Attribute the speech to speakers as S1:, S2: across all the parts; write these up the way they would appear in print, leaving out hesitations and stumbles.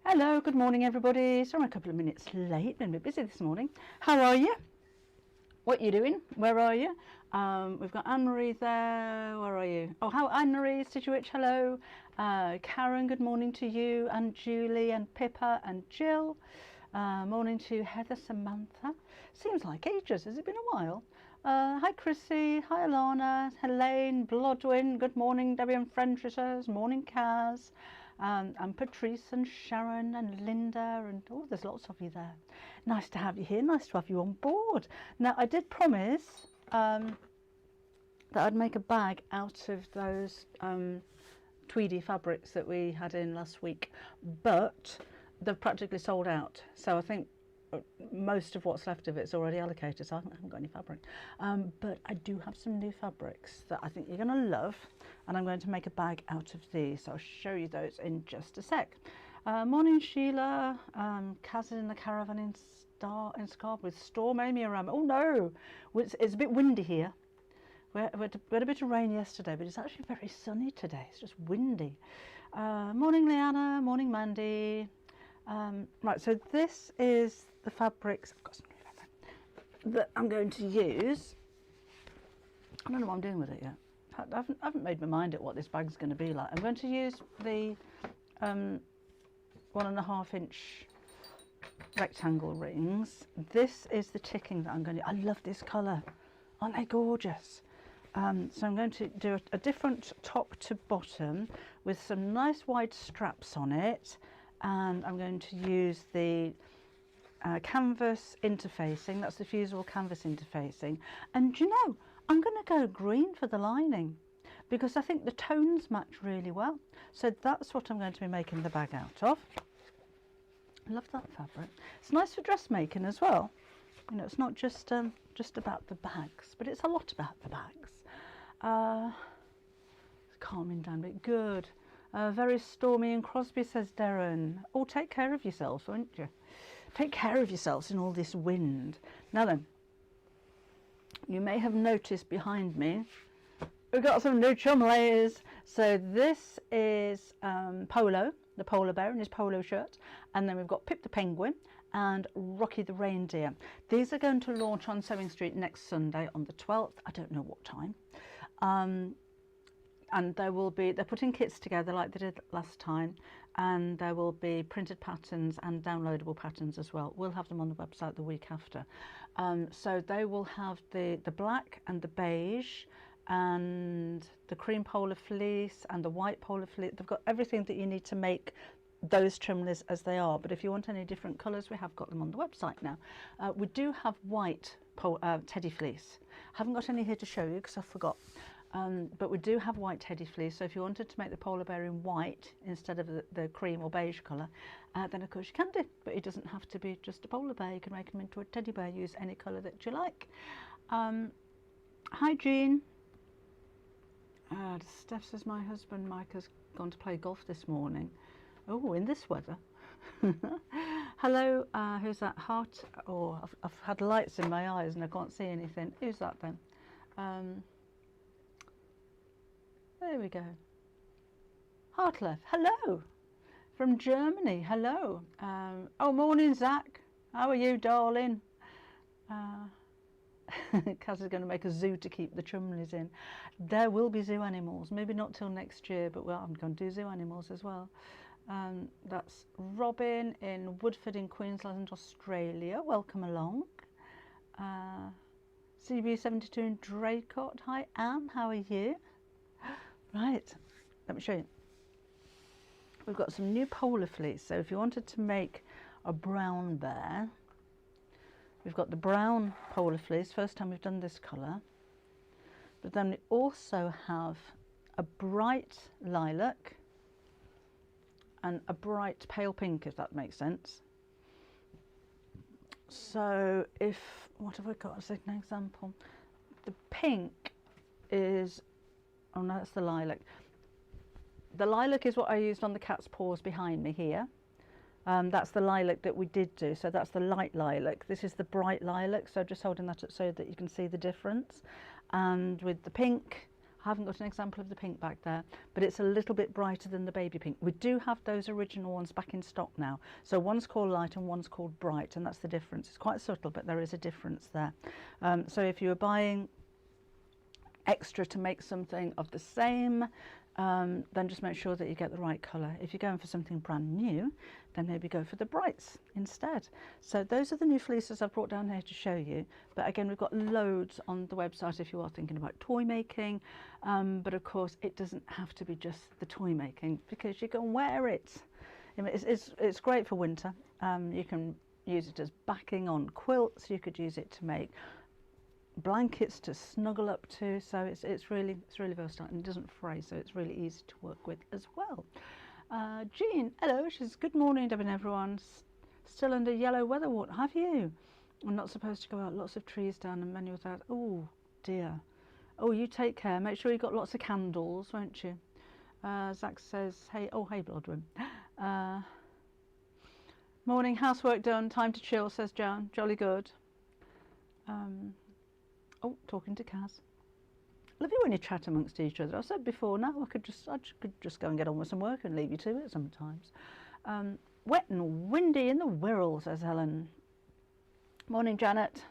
S1: Hello, good morning everybody. Sorry I'm a couple of minutes late, been a bit busy this morning. How are you? What are you doing? Where are you? We've got Anne-Marie there. Where are you? Oh, how Anne-Marie, Stitchwitch, hello. Karen, good morning to you, and Julie and Pippa and Jill. Morning to Heather, Samantha. Seems like ages, has it been a while? Hi Chrissy, hi Alana, Helene, Blodwin, good morning Debbie and Frenchers, morning Kaz, and Patrice and Sharon and Linda, and oh, there's lots of you there. Nice to have you here, nice to have you on board. Now I did promise that I'd make a bag out of those tweedy fabrics that we had in last week, but they've practically sold out, so I think most of what's left of it's already allocated, so I haven't got any fabric, but I do have some new fabrics that I think you're going to love, and I'm going to make a bag out of these, so I'll show you those in just a sec. Morning Sheila, Kaz is in the caravan in Scarborough with Storm Amy around. Oh no, it's a bit windy here. We had a bit of rain yesterday, but it's actually very sunny today. It's just windy. Morning Leanna, morning Mandy. Right, so this is the fabrics I've got some new fabric that I'm going to use. I don't know what I'm doing with it yet. I haven't made my mind at what this bag's going to be like. I'm going to use the 1.5 inch rectangle rings. This is the ticking that I'm going to. I love this colour. Aren't they gorgeous? So I'm going to do a different top to bottom with some nice wide straps on it, and I'm going to use the canvas interfacing. That's the fusible canvas interfacing, and you know, I'm going to go green for the lining because I think the tones match really well, so that's what I'm going to be making the bag out of. I love that fabric. It's nice for dressmaking as well. You know, it's not just about the bags, but it's a lot about the bags. It's calming down a bit. Good. Very stormy in Crosby, says Darren. Oh, take care of yourselves, won't you? Take care of yourselves in all this wind. Now then, you may have noticed behind me, we've got some new Chumleys. So this is Polo, the polar bear in his polo shirt, and then we've got Pip the penguin and Rocky the reindeer. These are going to launch on Sewing Street next Sunday on the 12th. I don't know what time. And they're putting kits together like they did last time, and there will be printed patterns and downloadable patterns as well. We'll have them on the website the week after. So they will have the black and the beige and the cream polar fleece and the white polar fleece. They've got everything that you need to make those Chumleys as they are, but if you want any different colours, we have got them on the website now. We do have white teddy fleece. I haven't got any here to show you because I forgot. But we do have white teddy fleece, so if you wanted to make the polar bear in white instead of the cream or beige colour, then of course you can do, but it doesn't have to be just a polar bear. You can make them into a teddy bear. Use any colour that you like. Hi Jean. Steph says my husband Mike has gone to play golf this morning. Oh, in this weather. Hello, who's that? Heart? Oh, I've had lights in my eyes and I can't see anything. Who's that then? There we go. Heartlef, hello. From Germany, hello. Oh, morning, Zach. How are you, darling? Kaz is going to make a zoo to keep the Chumleys in. There will be zoo animals, maybe not till next year, but I'm going to do zoo animals as well. That's Robin in Woodford in Queensland, Australia. Welcome along. CB72 in Draycott. Hi, Anne. How are you? Right, let me show you. We've got some new polar fleece. So if you wanted to make a brown bear, we've got the brown polar fleece. First time we've done this colour. But then we also have a bright lilac and a bright pale pink, if that makes sense. So what have I got as an example? The pink is, oh no, that's the lilac. The lilac is what I used on the cat's paws behind me here. That's the lilac that we did do, so that's the light lilac. This is the bright lilac, so just holding that up so that you can see the difference. And with the pink, Haven't got an example of the pink back there, but it's a little bit brighter than the baby pink. We do have those original ones back in stock now. So one's called light and one's called bright, and that's the difference. It's quite subtle, but there is a difference there. So if you were buying extra to make something of the same, then just make sure that you get the right colour. If you're going for something brand new, then maybe go for the brights instead. So those are the new fleeces I've brought down here to show you. But again, we've got loads on the website if you are thinking about toy making. But of course, it doesn't have to be just the toy making, because you can wear it. I mean, it's great for winter. You can use it as backing on quilts. You could use it to make blankets to snuggle up to, so it's really versatile, and it doesn't fray, so it's really easy to work with as well. Jean, hello, she says, good morning, Deb and everyone. Still under yellow weather, what have you? I'm not supposed to go out, lots of trees down and many without. Oh dear. Oh, you take care, make sure you got lots of candles, won't you? Zach says, hey, oh hey Bloodwin. Morning, housework done, time to chill, says Jan, jolly good. Oh, talking to Kaz. Love it when you chat amongst each other. I've said before, now I could just go and get on with some work and leave you to it sometimes. Wet and windy in the Wirral, says Helen. Morning, Janet.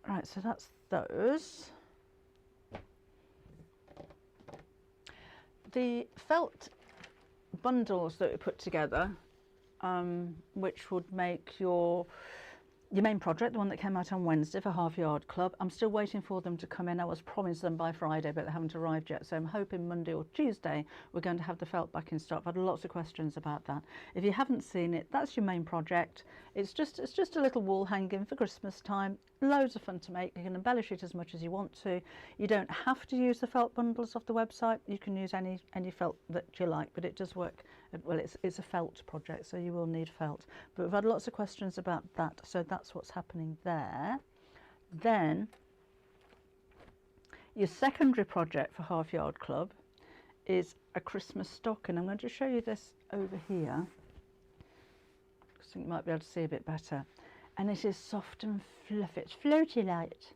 S1: Right, so that's those. The felt bundles that we put together, which would make your main project, the one that came out on Wednesday for Half Yard Club. I'm still waiting for them to come in. I was promised them by Friday, but they haven't arrived yet. So I'm hoping Monday or Tuesday we're going to have the felt back in stock. I've had lots of questions about that. If you haven't seen it, that's your main project. It's just a little wall hanging for Christmas time. Loads of fun to make. You can embellish it as much as you want to. You don't have to use the felt bundles off the website. You can use any felt that you like, but it does work. Well, it's a felt project, so you will need felt. But we've had lots of questions about that, so that's what's happening there. Then your secondary project for Half Yard Club is a Christmas stock, and I'm going to show you this over here, because I think you might be able to see a bit better. And it is soft and fluffy. It's floaty light.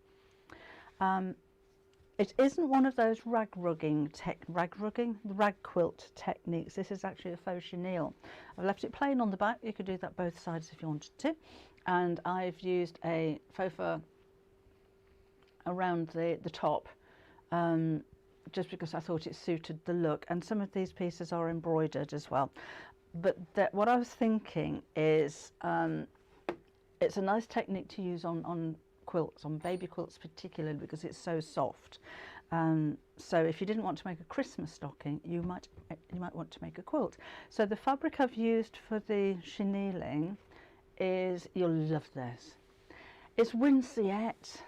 S1: It isn't one of those rag quilt techniques. This is actually a faux chenille. I've left it plain on the back. You could do that both sides if you wanted to. And I've used a faux fur around the top, just because I thought it suited the look. And some of these pieces are embroidered as well. But what I was thinking is, it's a nice technique to use on quilts, on baby quilts particularly, because it's so soft. So if you didn't want to make a Christmas stocking, you might want to make a quilt. So the fabric I've used for the chenilling is, you'll love this, it's Winceyette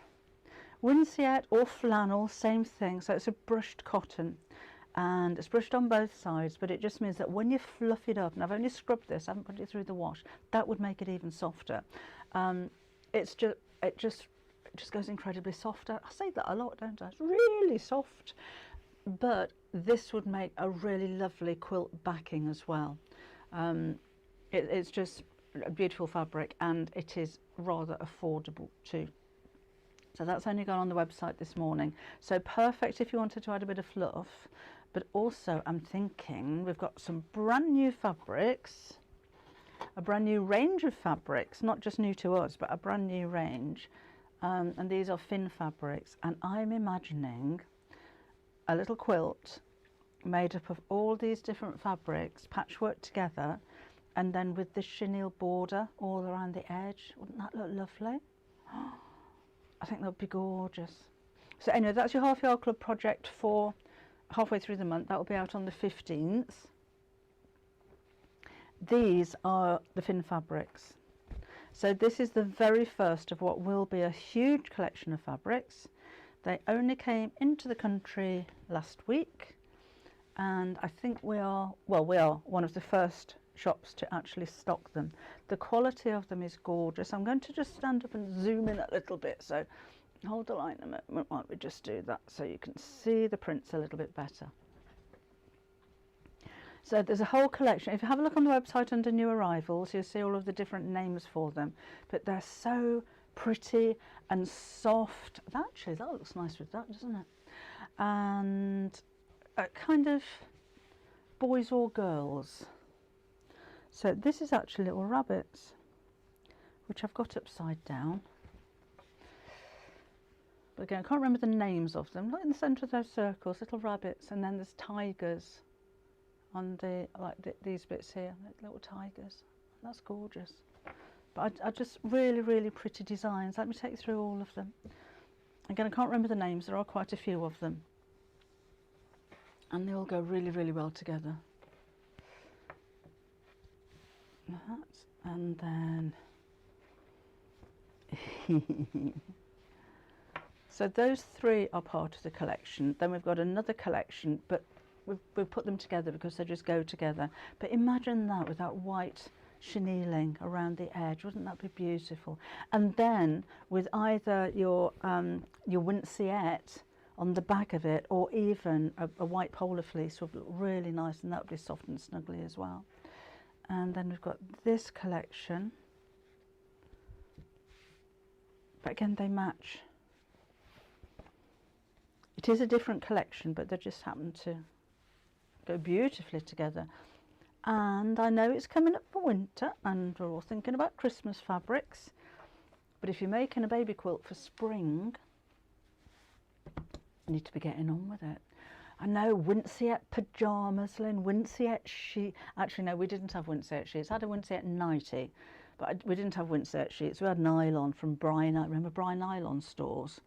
S1: or flannel, same thing. So it's a brushed cotton, and it's brushed on both sides, but it just means that when you fluff it up, and I've only scrubbed this, I haven't put it through the wash, that would make it even softer. It just goes incredibly softer. I say that a lot, don't I? It's really soft. But this would make a really lovely quilt backing as well. It's just a beautiful fabric, and it is rather affordable too. So that's only gone on the website this morning. So perfect if you wanted to add a bit of fluff. But also I'm thinking we've got some brand new fabrics, a brand new range of fabrics, not just new to us, but a brand new range. And these are Finn fabrics, and I'm imagining a little quilt made up of all these different fabrics patchworked together, and then with the chenille border all around the edge. Wouldn't that look lovely? I think that would be gorgeous. So anyway, that's your Half Yard Club project for halfway through the month. That will be out on the 15th. These are the Finn fabrics. So this is the very first of what will be a huge collection of fabrics. They only came into the country last week, and I think we are one of the first shops to actually stock them. The quality of them is gorgeous. I'm going to just stand up and zoom in a little bit, so hold the line a moment while we just do that so you can see the prints a little bit better. So there's a whole collection. If you have a look on the website under new arrivals, you'll see all of the different names for them, but they're so pretty and soft. Actually, that looks nice with that, doesn't it? And kind of boys or girls. So this is actually little rabbits, which I've got upside down. But again, I can't remember the names of them. Look in the centre of those circles, little rabbits, and then there's tigers on the, these bits here, little tigers. That's gorgeous. But I just really pretty designs. Let me take you through all of them. Again, I can't remember the names. There are quite a few of them. And they all go really well together. And then so those three are part of the collection. Then we've got another collection, but we've put them together because they just go together. But imagine that with that white chenilling around the edge. Wouldn't that be beautiful? And then with either your winceyette on the back of it, or even a white polar fleece would look really nice, and that would be soft and snuggly as well. And then we've got this collection, but again they match. It is a different collection, but they just happen to go beautifully together. And I know it's coming up for winter and we're all thinking about Christmas fabrics, but if you're making a baby quilt for spring, you need to be getting on with it. I know, winceyette pyjamas, Lynn, winceyette sheet. Actually, no, we didn't have winceyette sheets. I had a winceyette nightie, but we didn't have winceyette sheets. We had nylon from Brian. I remember Brian nylon stores,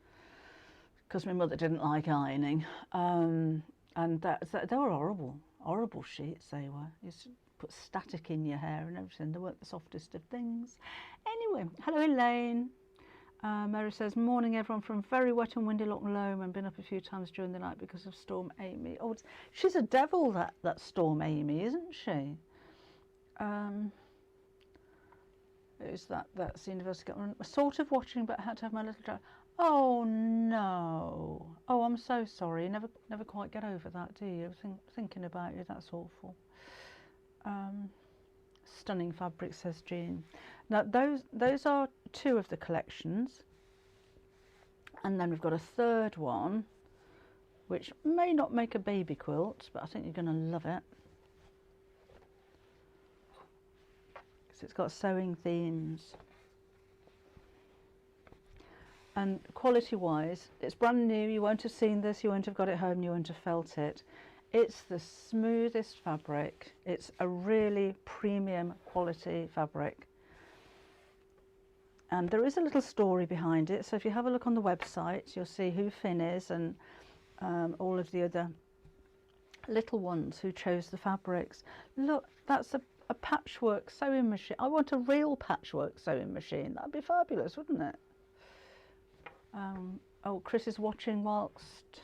S1: because my mother didn't like ironing. And they were horrible sheets, they were. You used to put static in your hair and everything. They weren't the softest of things. Anyway, hello Elaine. Mary says, morning everyone from very wet and windy Loch Lomond. Been up a few times during the night because of Storm Amy. Oh, she's a devil, that Storm Amy, isn't she? Who's that? That's the University. I'm sort of watching, but I had to have my little drive. Oh no! Oh, I'm so sorry. You never quite get over that, do you? Thinking about you, that's awful. Stunning fabric, says Jean. Now those are two of the collections, and then we've got a third one, which may not make a baby quilt, but I think you're going to love it because it's got sewing themes. And quality wise, it's brand new. You won't have seen this, you won't have got it home, you won't have felt it. It's the smoothest fabric. It's a really premium quality fabric. And there is a little story behind it. So if you have a look on the website, you'll see who Finn is and all of the other little ones who chose the fabrics. Look, that's a patchwork sewing machine. I want a real patchwork sewing machine. That'd be fabulous, wouldn't it? Oh, Chris is watching whilst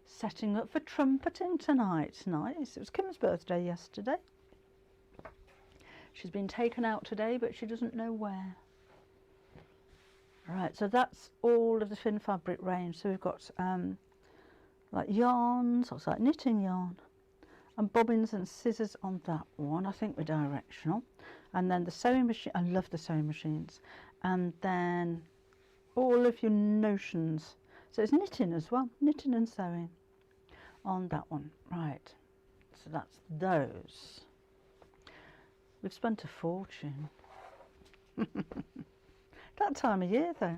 S1: setting up for trumpeting tonight. Nice. It was Kim's birthday yesterday. She's been taken out today, but she doesn't know where. Right, so that's all of the Finn fabric range. So we've got like yarns, what's that, knitting yarn, and bobbins and scissors on that one. I think we're directional. And then the sewing machine, I love the sewing machines. And then all of your notions. So it's knitting as well, knitting and sewing on that one. Right, so that's those. We've spent a fortune. That time of year though.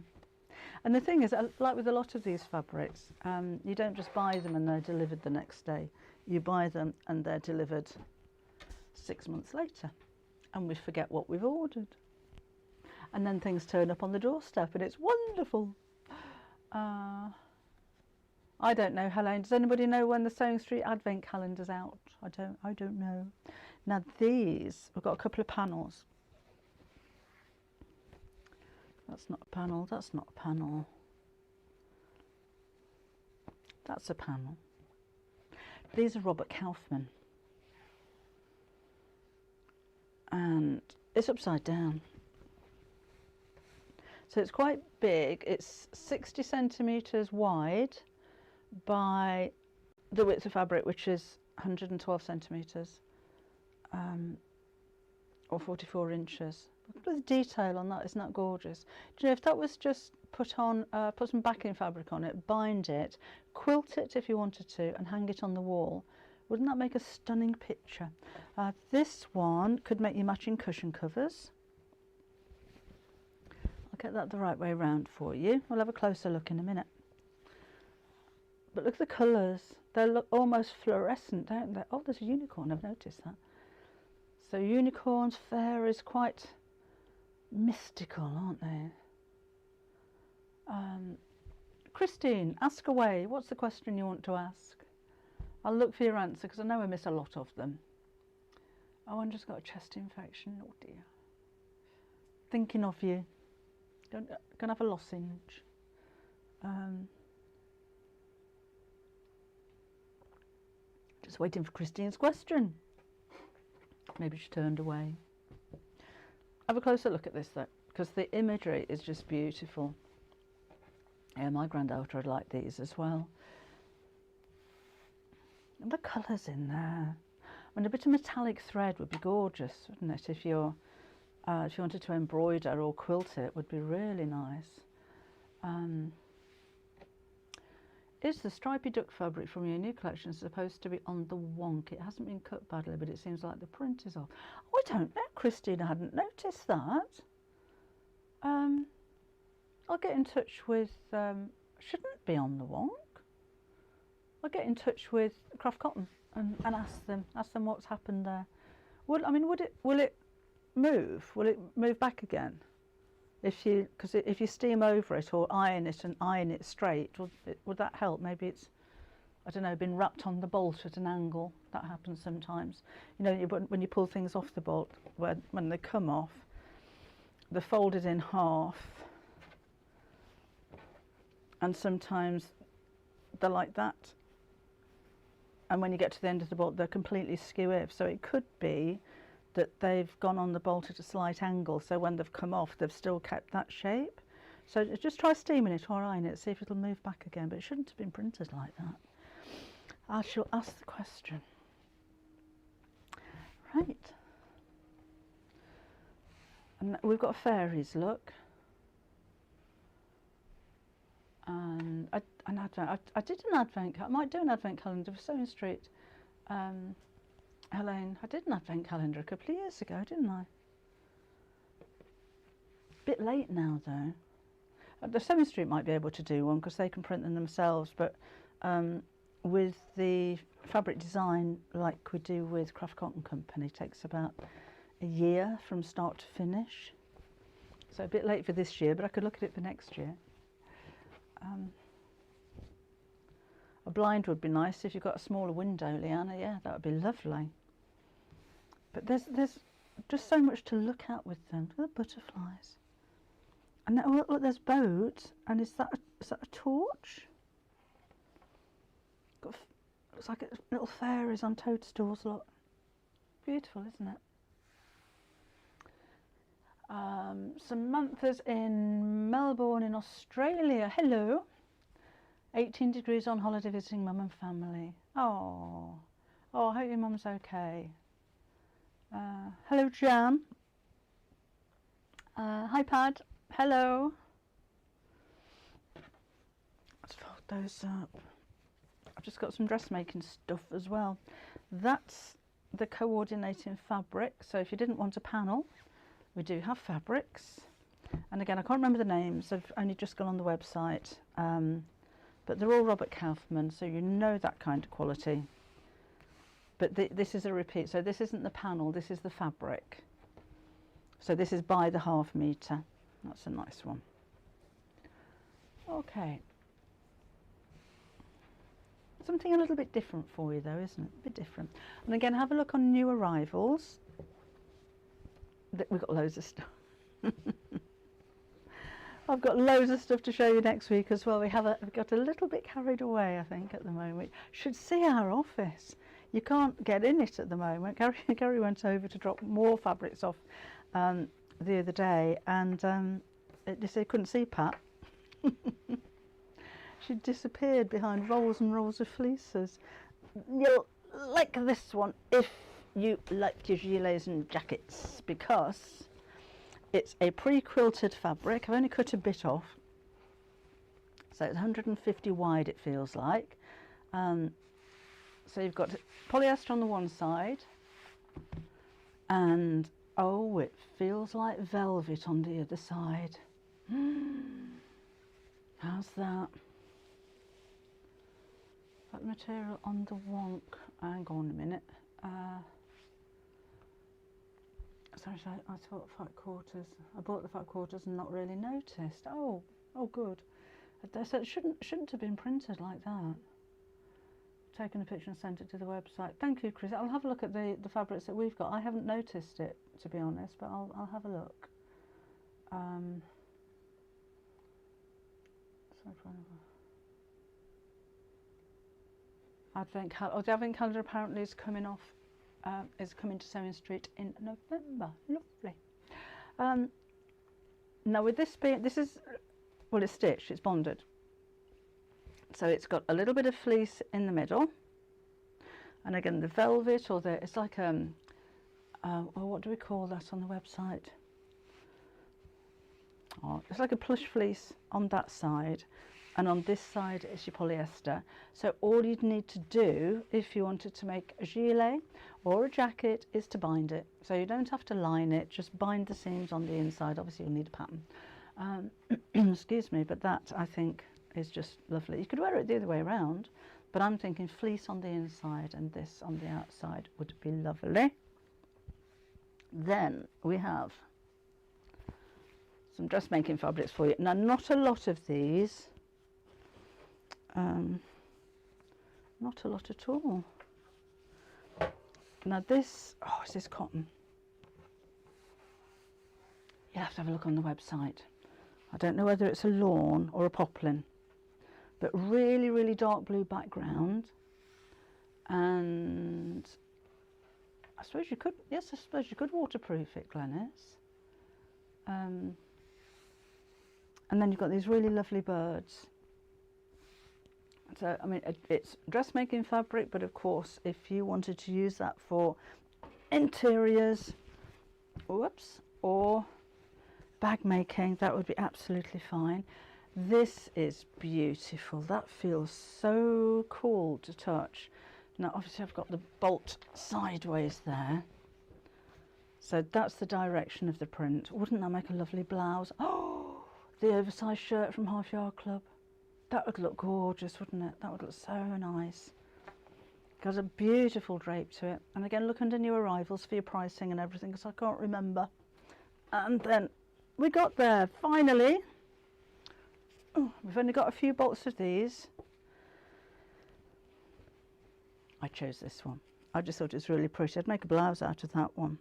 S1: And the thing is, like with a lot of these fabrics, you don't just buy them and they're delivered the next day. You buy them and they're delivered 6 months later, and we forget what we've ordered. And then things turn up on the doorstep and it's wonderful. I don't know, Helene. Does anybody know when the Sewing Street Advent calendar's out? I don't know. Now these, we've got a couple of panels. That's not a panel, that's not a panel. That's a panel. These are Robert Kaufman. And it's upside down. So it's quite big. It's 60 centimetres wide by the width of fabric, which is 112 centimetres or 44 inches. Look at the detail on that, isn't that gorgeous? Do you know, if that was just put on, put some backing fabric on it, bind it, quilt it if you wanted to, and hang it on the wall, wouldn't that make a stunning picture? This one could make you matching cushion covers. I'll get that the right way around for you. We'll have a closer look in a minute. But look at the colours. They look almost fluorescent, don't they? Oh, there's a unicorn, I've noticed that. So unicorns, fairies, quite mystical, aren't they? Christine, ask away. What's the question you want to ask? I'll look for your answer because I know I miss a lot of them. Oh, I've just got a chest infection. Oh dear. Thinking of you. Gonna have a lozenge. Just waiting for Christine's question. Maybe she turned away. Have a closer look at this though, because the imagery is just beautiful. Yeah, my granddaughter would like these as well. And the colours in there. I mean, a bit of metallic thread would be gorgeous, wouldn't it? If you wanted to embroider or quilt it, would be really nice. Is the stripy duck fabric from your new collection supposed to be on the wonk? It hasn't been cut badly, but it seems like the print is off. Oh, I don't know, Christine. I hadn't noticed that. I'll get in touch with. Shouldn't be on the wonk. I'll get in touch with Craft Cotton and ask them what's happened there. Will it move? Will it move back again? Because if you steam over it or iron it straight, would that help? Maybe it's, I don't know, been wrapped on the bolt at an angle. That happens sometimes. You know, when you pull things off the bolt, when they come off, they're folded in half, and sometimes they're like that. And when you get to the end of the bolt, they're completely skew-if. So it could be that they've gone on the bolt at a slight angle, so when they've come off, they've still kept that shape. So just try steaming it or iron it, see if it'll move back again, but it shouldn't have been printed like that. I shall ask the question. Right. And we've got a fairies look. And I did an advent, I might do an advent calendar for Sewing Street. Helene, I did an advent calendar a couple of years ago, didn't I? Bit late now though. The Sewing Street might be able to do one because they can print them themselves, but with the fabric design like we do with Craft Cotton Company, it takes about a year from start to finish. So a bit late for this year, but I could look at it for next year. A blind would be nice if you've got a smaller window, Leanna. Yeah, that would be lovely. But there's just so much to look at with them. Look at the butterflies. And then, look, there's boats. And is that a torch? Looks like little fairies on toadstools. Look, beautiful, isn't it? Samantha's in Melbourne in Australia. Hello. 18 degrees on holiday visiting mum and family. Oh, I hope your mum's okay. Hello, Jan. Hi, Pad. Hello. Let's fold those up. I've just got some dressmaking stuff as well. That's the coordinating fabric. So if you didn't want a panel, we do have fabrics. And again, I can't remember the names. I've only just gone on the website. But they're all Robert Kaufman, so you know that kind of quality. But this is a repeat, so this isn't the panel, this is the fabric. So this is by the ½ metre. That's a nice one. Okay. Something a little bit different for you though, isn't it? A bit different. And again, have a look on new arrivals. We've got loads of stuff. I've got loads of stuff to show you next week as well. We've got a little bit carried away, I think, at the moment. We should see our office. You can't get in it at the moment. Gary went over to drop more fabrics off the other day, and they couldn't see Pat. She disappeared behind rolls and rolls of fleeces. You'll like this one if you like your gilets and jackets, because it's a pre-quilted fabric. I've only cut a bit off, so it's 150 wide, it feels like. So you've got polyester on the one side, and oh, it feels like velvet on the other side. How's that? That material on the wonk. Hang on a minute. Sorry, I thought fat quarters. I bought the fat quarters and not really noticed. Oh, good. So it shouldn't have been printed like that. Taken a picture and sent it to the website. Thank you, Chris. I'll have a look at the fabrics that we've got. I haven't noticed it, to be honest, but I'll have a look. The Advent calendar apparently is coming off. Is coming to Sewing Street in November. Lovely. Now with this being, well, it's stitched, it's bonded. So it's got a little bit of fleece in the middle, and again the velvet, or it's like well, what do we call that on the website? Oh, it's like a plush fleece on that side, and on this side it's your polyester. So all you'd need to do if you wanted to make a gilet or a jacket is to bind it. So you don't have to line it, just bind the seams on the inside. Obviously you'll need a pattern. Excuse me, but that I think is just lovely. You could wear it the other way around, but I'm thinking fleece on the inside and this on the outside would be lovely. Then we have some dressmaking fabrics for you. Now, not a lot of these, not a lot at all. Now this, is this cotton? You'll have to have a look on the website. I don't know whether it's a lawn or a poplin, but really, really dark blue background. And I suppose you could, yes, I suppose you could waterproof it, Glenys. And then you've got these really lovely birds. So, I mean, it's dressmaking fabric, but of course, if you wanted to use that for interiors, or bag making, that would be absolutely fine. This is beautiful. That feels so cool to touch. Now, obviously, I've got the bolt sideways there. So that's the direction of the print. Wouldn't that make a lovely blouse? Oh, the oversized shirt from Half Yard Club. That would look gorgeous, wouldn't it? That would look so nice. Got a beautiful drape to it. And again, look under new arrivals for your pricing and everything, because I can't remember. And then we got there, finally. Oh, we've only got a few bolts of these. I chose this one. I just thought it was really pretty. I'd make a blouse out of that one.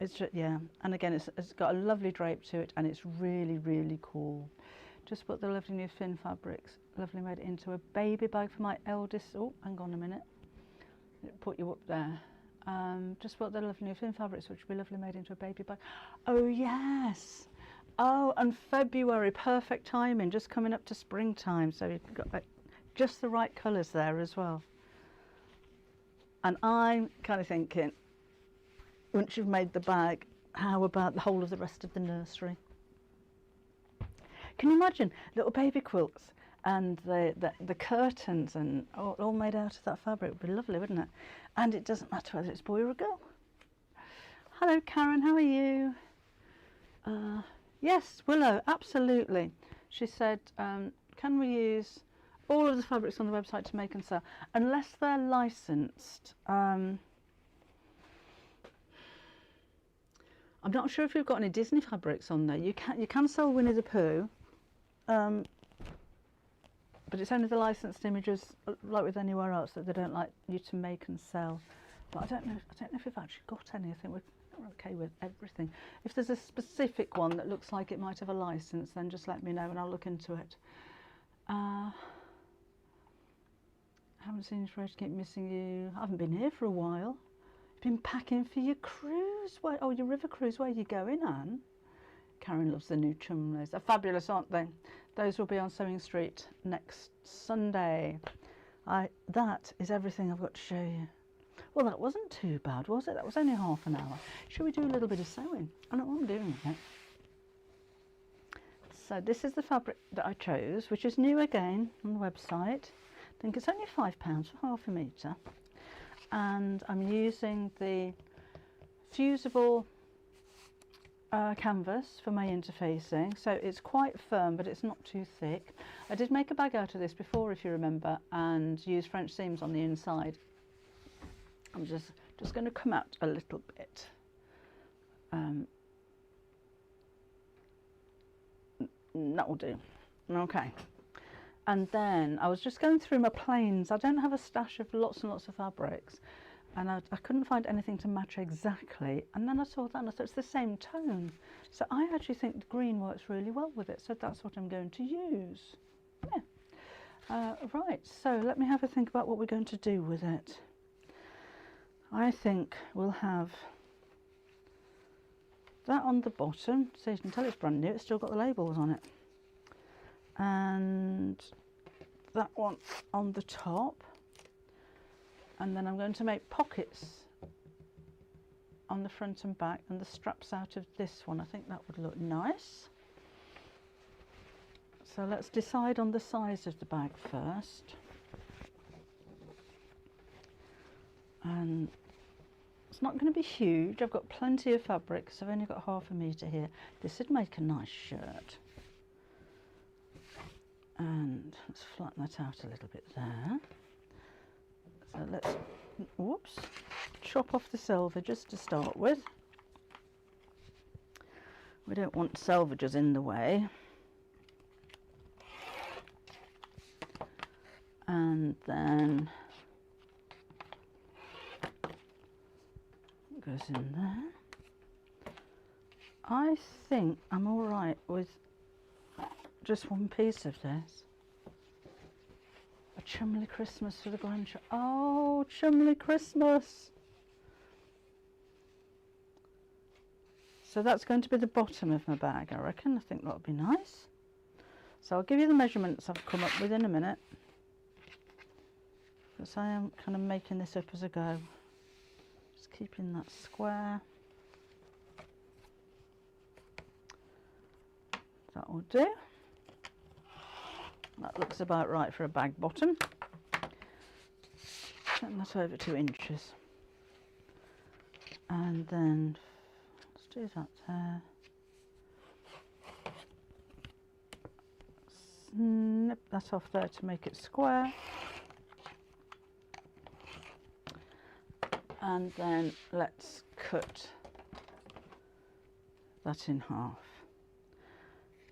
S1: It's just, yeah, and again, it's got a lovely drape to it, and it's really, really cool. Just put the lovely new thin fabrics, lovely made it into a baby bag for my eldest. Oh, hang on a minute. Put you up there. Just put the lovely new thin fabrics, which will be lovely made into a baby bag. Oh yes. Oh, and February, perfect timing, just coming up to springtime. So you've got like just the right colours there as well. And I'm kind of thinking, once you've made the bag, how about the whole of the rest of the nursery? Can you imagine little baby quilts and the curtains and all made out of that fabric? It would be lovely, wouldn't it? And it doesn't matter whether it's a boy or a girl. Hello, Karen, how are you? Yes, Willow, absolutely. She said, can we use all of the fabrics on the website to make and sell? Unless they're licensed. I'm not sure if we've got any Disney fabrics on there. You can sell Winnie the Pooh, but it's only the licensed images, like with anywhere else, that they don't like you to make and sell. But I don't know if we've actually got any. I think we're okay with everything. If there's a specific one that looks like it might have a license, then just let me know and I'll look into it. I haven't seen you for age, keep missing you. I haven't been here for a while. Been packing for your cruise. Oh, your river cruise. Where are you going, Anne? Karen loves the new Chumleys. They're fabulous, aren't they? Those will be on Sewing Street next Sunday. That is everything I've got to show you. Well, that wasn't too bad, was it? That was only half an hour. Shall we do a little bit of sewing? I know what I'm doing with it. So this is the fabric that I chose, which is new again on the website. I think it's only £5 for half a metre. And I'm using the fusible canvas for my interfacing, so it's quite firm but it's not too thick. I did make a bag out of this before, if you remember, and use French seams on the inside. I'm just going to come out a little bit. That will do. Okay. And then I was just going through my plains. I don't have a stash of lots and lots of fabrics, and I couldn't find anything to match exactly. And then I saw that and I thought it's the same tone. So I actually think the green works really well with it. So that's what I'm going to use. Yeah. Right, so let me have a think about what we're going to do with it. I think we'll have that on the bottom, so you can tell it's brand new. It's still got the labels on it. And that one on the top. And then I'm going to make pockets on the front and back, and the straps out of this one. I think that would look nice. So let's decide on the size of the bag first. And it's not going to be huge. I've got plenty of fabric, so I've only got half a metre here. This would make a nice shirt. And let's flatten that out a little bit there. So let's, whoops, chop off the selvages to start with. We don't want selvages in the way. And then it goes in there. I think I'm all right with just one piece of this. A Chumley Christmas for the grandchild. Oh, Chumley Christmas. So that's going to be the bottom of my bag, I reckon. I think that would be nice. So I'll give you the measurements I've come up with in a minute, because I am kind of making this up as I go. Just keeping that square. That will do. That looks about right for a bag bottom. Turn that over 2 inches. And then let's do that there. Snip that off there to make it square. And then let's cut that in half.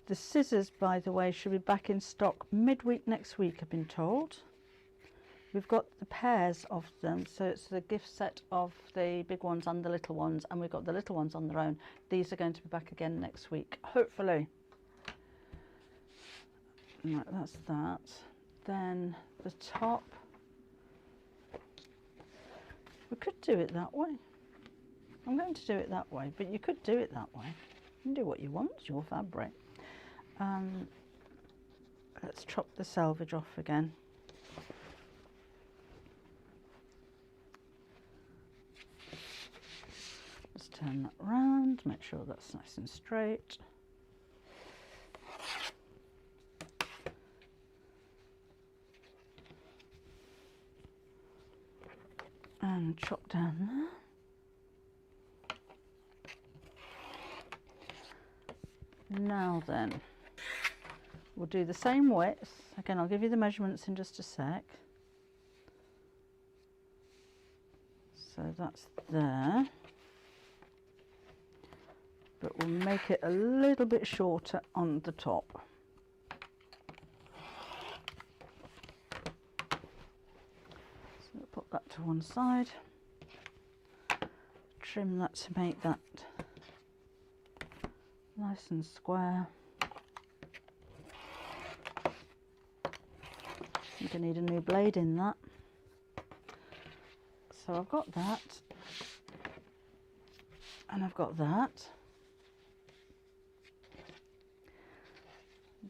S1: The scissors, by the way, should be back in stock midweek next week, I've been told. We've got the pairs of them, so it's the gift set of the big ones and the little ones, and we've got the little ones on their own. These are going to be back again next week, hopefully. Right, that's that. Then the top. We could do it that way. I'm going to do it that way, but you could do it that way. You can do what you want, it's your fabric. Let's chop the selvage off again. Just turn that round, make sure that's nice and straight. And chop down there. Now then, we'll do the same width. Again, I'll give you the measurements in just a sec. So that's there. But we'll make it a little bit shorter on the top. So we'll put that to one side. Trim that to make that nice and square. I'm going to need a new blade in that. So I've got that, and I've got that.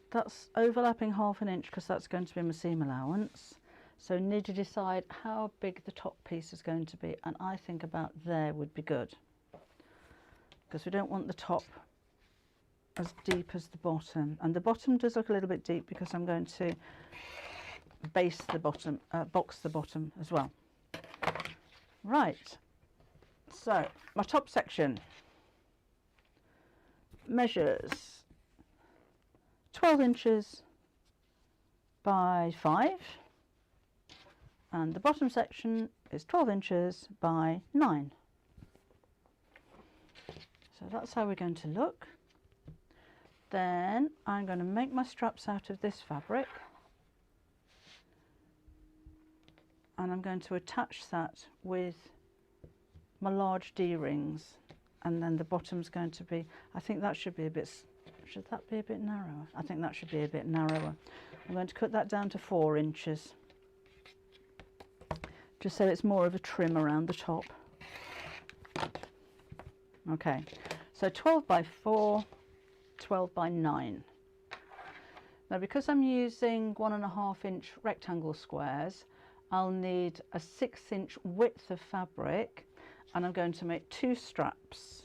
S1: That's overlapping 1/2 inch because that's going to be my seam allowance. So need to decide how big the top piece is going to be, and I think about there would be good, because we don't want the top as deep as the bottom, and the bottom does look a little bit deep because I'm going to base the bottom, box the bottom as well. Right, so my top section measures 12 inches by 5, and the bottom section is 12 inches by 9. So that's how we're going to look. Then I'm going to make my straps out of this fabric, and I'm going to attach that with my large D-rings, and then the bottom's going to be, I think that should be a bit, should that be a bit narrower? I think that should be a bit narrower. I'm going to cut that down to 4 inches, just so it's more of a trim around the top. Okay, so 12 by 4, 12 by 9. Now, because I'm using 1.5 inch rectangle squares, I'll need a 6-inch width of fabric, and I'm going to make 2 straps.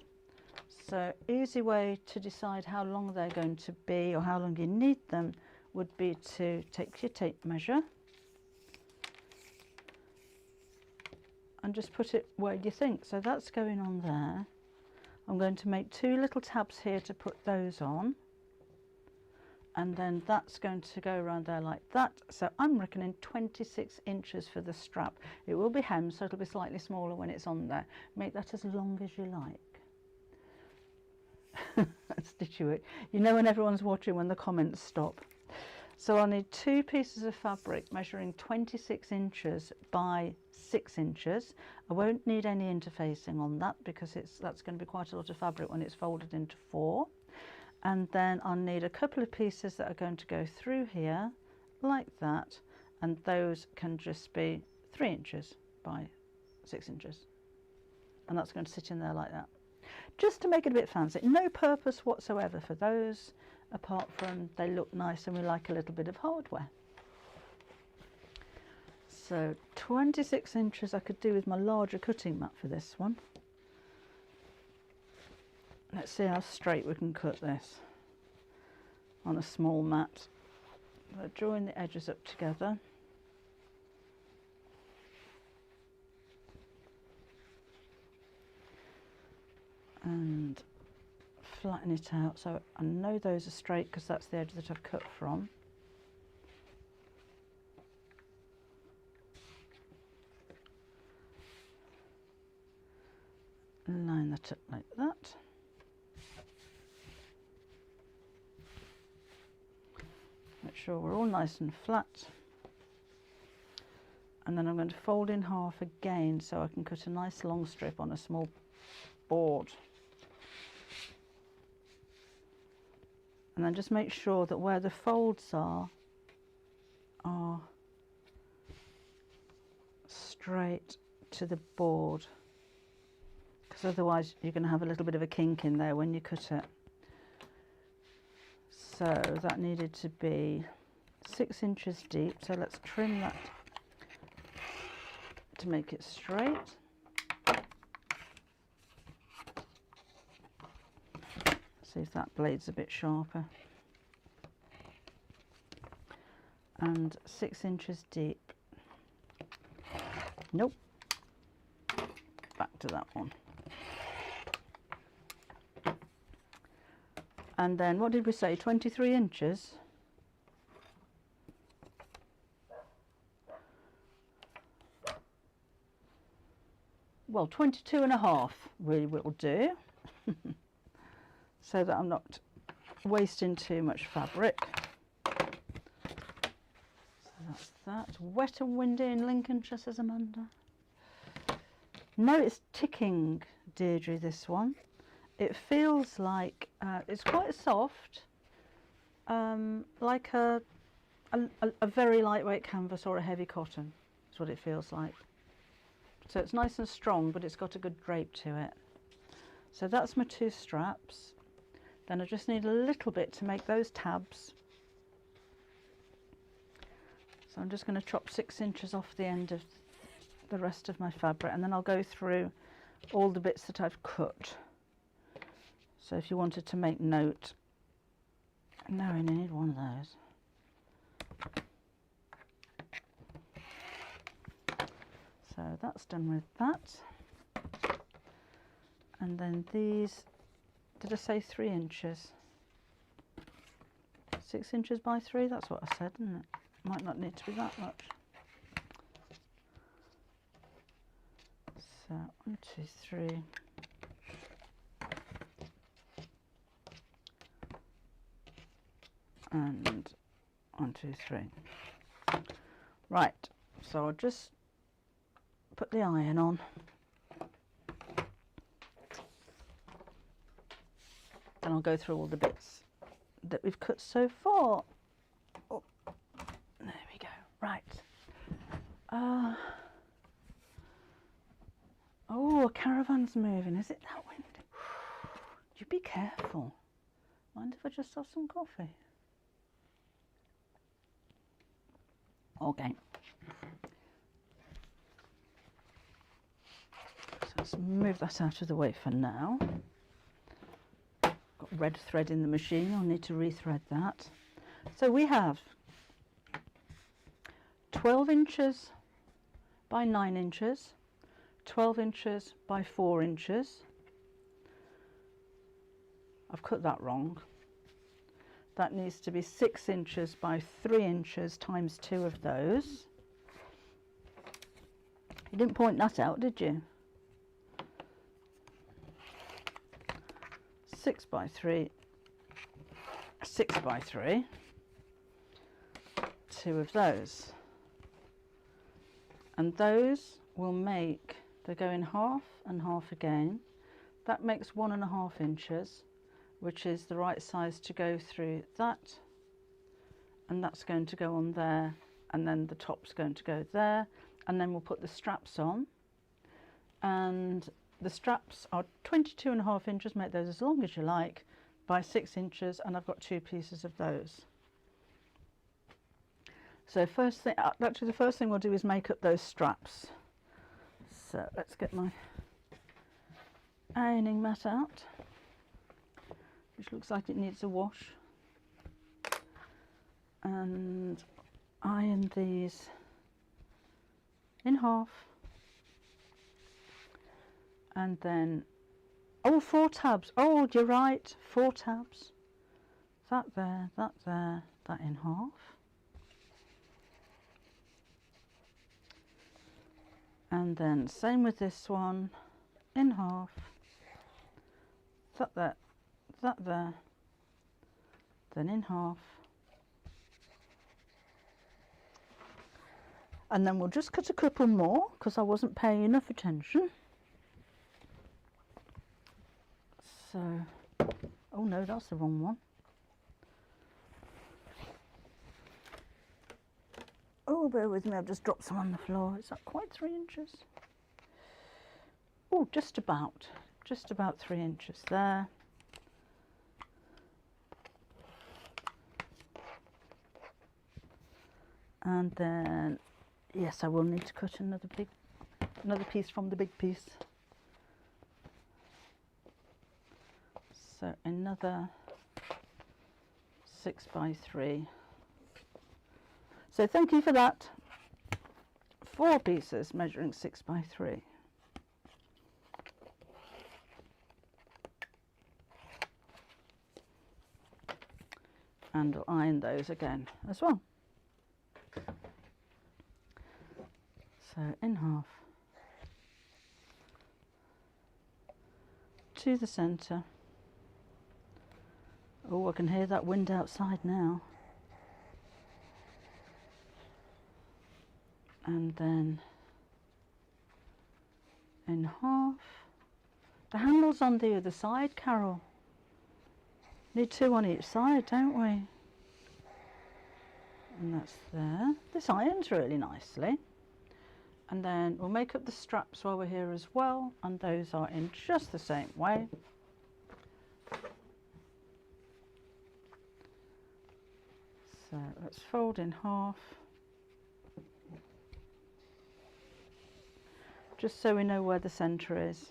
S1: So easy way to decide how long they're going to be, or how long you need them, would be to take your tape measure and just put it where you think. So that's going on there. I'm going to make 2 little tabs here to put those on, and then that's going to go around there like that. So I'm reckoning 26 inches for the strap. It will be hemmed, so it'll be slightly smaller when it's on there. Make that as long as you like. Stitch it. You know when everyone's watching when the comments stop. So I'll need 2 pieces of fabric measuring 26 inches by 6 inches. I won't need any interfacing on that because that's going to be quite a lot of fabric when it's folded into 4. And then I'll need a couple of pieces that are going to go through here like that, and those can just be 3 inches by 6 inches, and that's going to sit in there like that, just to make it a bit fancy. No purpose whatsoever for those, apart from they look nice and we like a little bit of hardware. So 26 inches I could do with my larger cutting mat for this one. Let's see how straight we can cut this on a small mat. So join the edges up together. And flatten it out, so I know those are straight because that's the edge that I've cut from. Line that up like that. Make sure we're all nice and flat. And then I'm going to fold in half again so I can cut a nice long strip on a small board. And then just make sure that where the folds are straight to the board, because otherwise you're going to have a little bit of a kink in there when you cut it. So that needed to be 6 inches deep, so let's trim that to make it straight. See if that blade's a bit sharper. And 6 inches deep. Nope. Back to that one. And then what did we say, 23 inches? Well, 22.5 we will do. So that I'm not wasting too much fabric. So that's that. Wet and windy in Lincolnshire, says Amanda. No, it's ticking, Deirdre, this one. It feels like it's quite soft, like a very lightweight canvas or a heavy cotton. That's what it feels like. So it's nice and strong, but it's got a good drape to it. So that's my 2 straps. Then I just need a little bit to make those tabs. So I'm just going to chop 6 inches off the end of the rest of my fabric, and then I'll go through all the bits that I've cut. So if you wanted to make note, no, you need one of those. So that's done with that. And then these, did I say 3 inches? 6 inches by 3, that's what I said, isn't it? Might not need to be that much. So 1, 2, 3. And 1, 2, 3. Right, so I'll just put the iron on. Then I'll go through all the bits that we've cut so far. Oh, there we go. Right. Oh, a caravan's moving. Is it that windy? You be careful. Mind if I just have some coffee? Okay. So let's move that out of the way for now. Got red thread in the machine. I'll need to rethread that. So we have 12 inches by 9 inches, 12 inches by 4 inches. I've cut that wrong. That needs to be 6 inches by 3 inches times 2 of those. You didn't point that out, did you? 6 by 3, 6 by 3, 2 of those. And those will make, they go in half and half again. That makes 1.5 inches, which is the right size to go through that, and that's going to go on there, and then the top's going to go there, and then we'll put the straps on, and the straps are 22.5 inches, make those as long as you like, by 6 inches, and I've got 2 pieces of those. So first thing, actually the first thing we'll do is make up those straps. So let's get my ironing mat out, which looks like it needs a wash, and iron these in half, and then, oh, 4 tabs, oh, you're right, 4 tabs, that there, that there, that in half, and then same with this one, in half, that there, that there, then in half, and then we'll just cut a couple more because I wasn't paying enough attention. So, oh no, that's the wrong one. Oh, bear with me, I've just dropped some on the floor. Is that quite 3 inches? Oh, just about 3 inches there. And then, yes, I will need to cut another piece from the big piece. So another 6 by 3. So thank you for that. 4 pieces measuring 6 by 3. And I'll iron those again as well. So in half to the centre. Oh, I can hear that wind outside now. And then in half. The handle's on the other side, Carol. Need 2 on each side, don't we? And that's there. This irons really nicely. And then we'll make up the straps while we're here as well, and those are in just the same way. So let's fold in half just so we know where the centre is.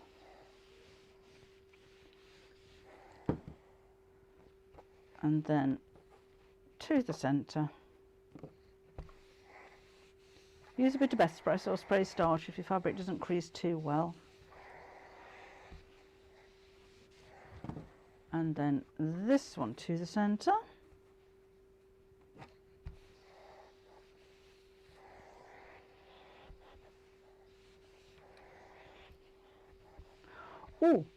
S1: And then to the centre. Use a bit of best spray or spray starch if your fabric doesn't crease too well. And then this one to the centre.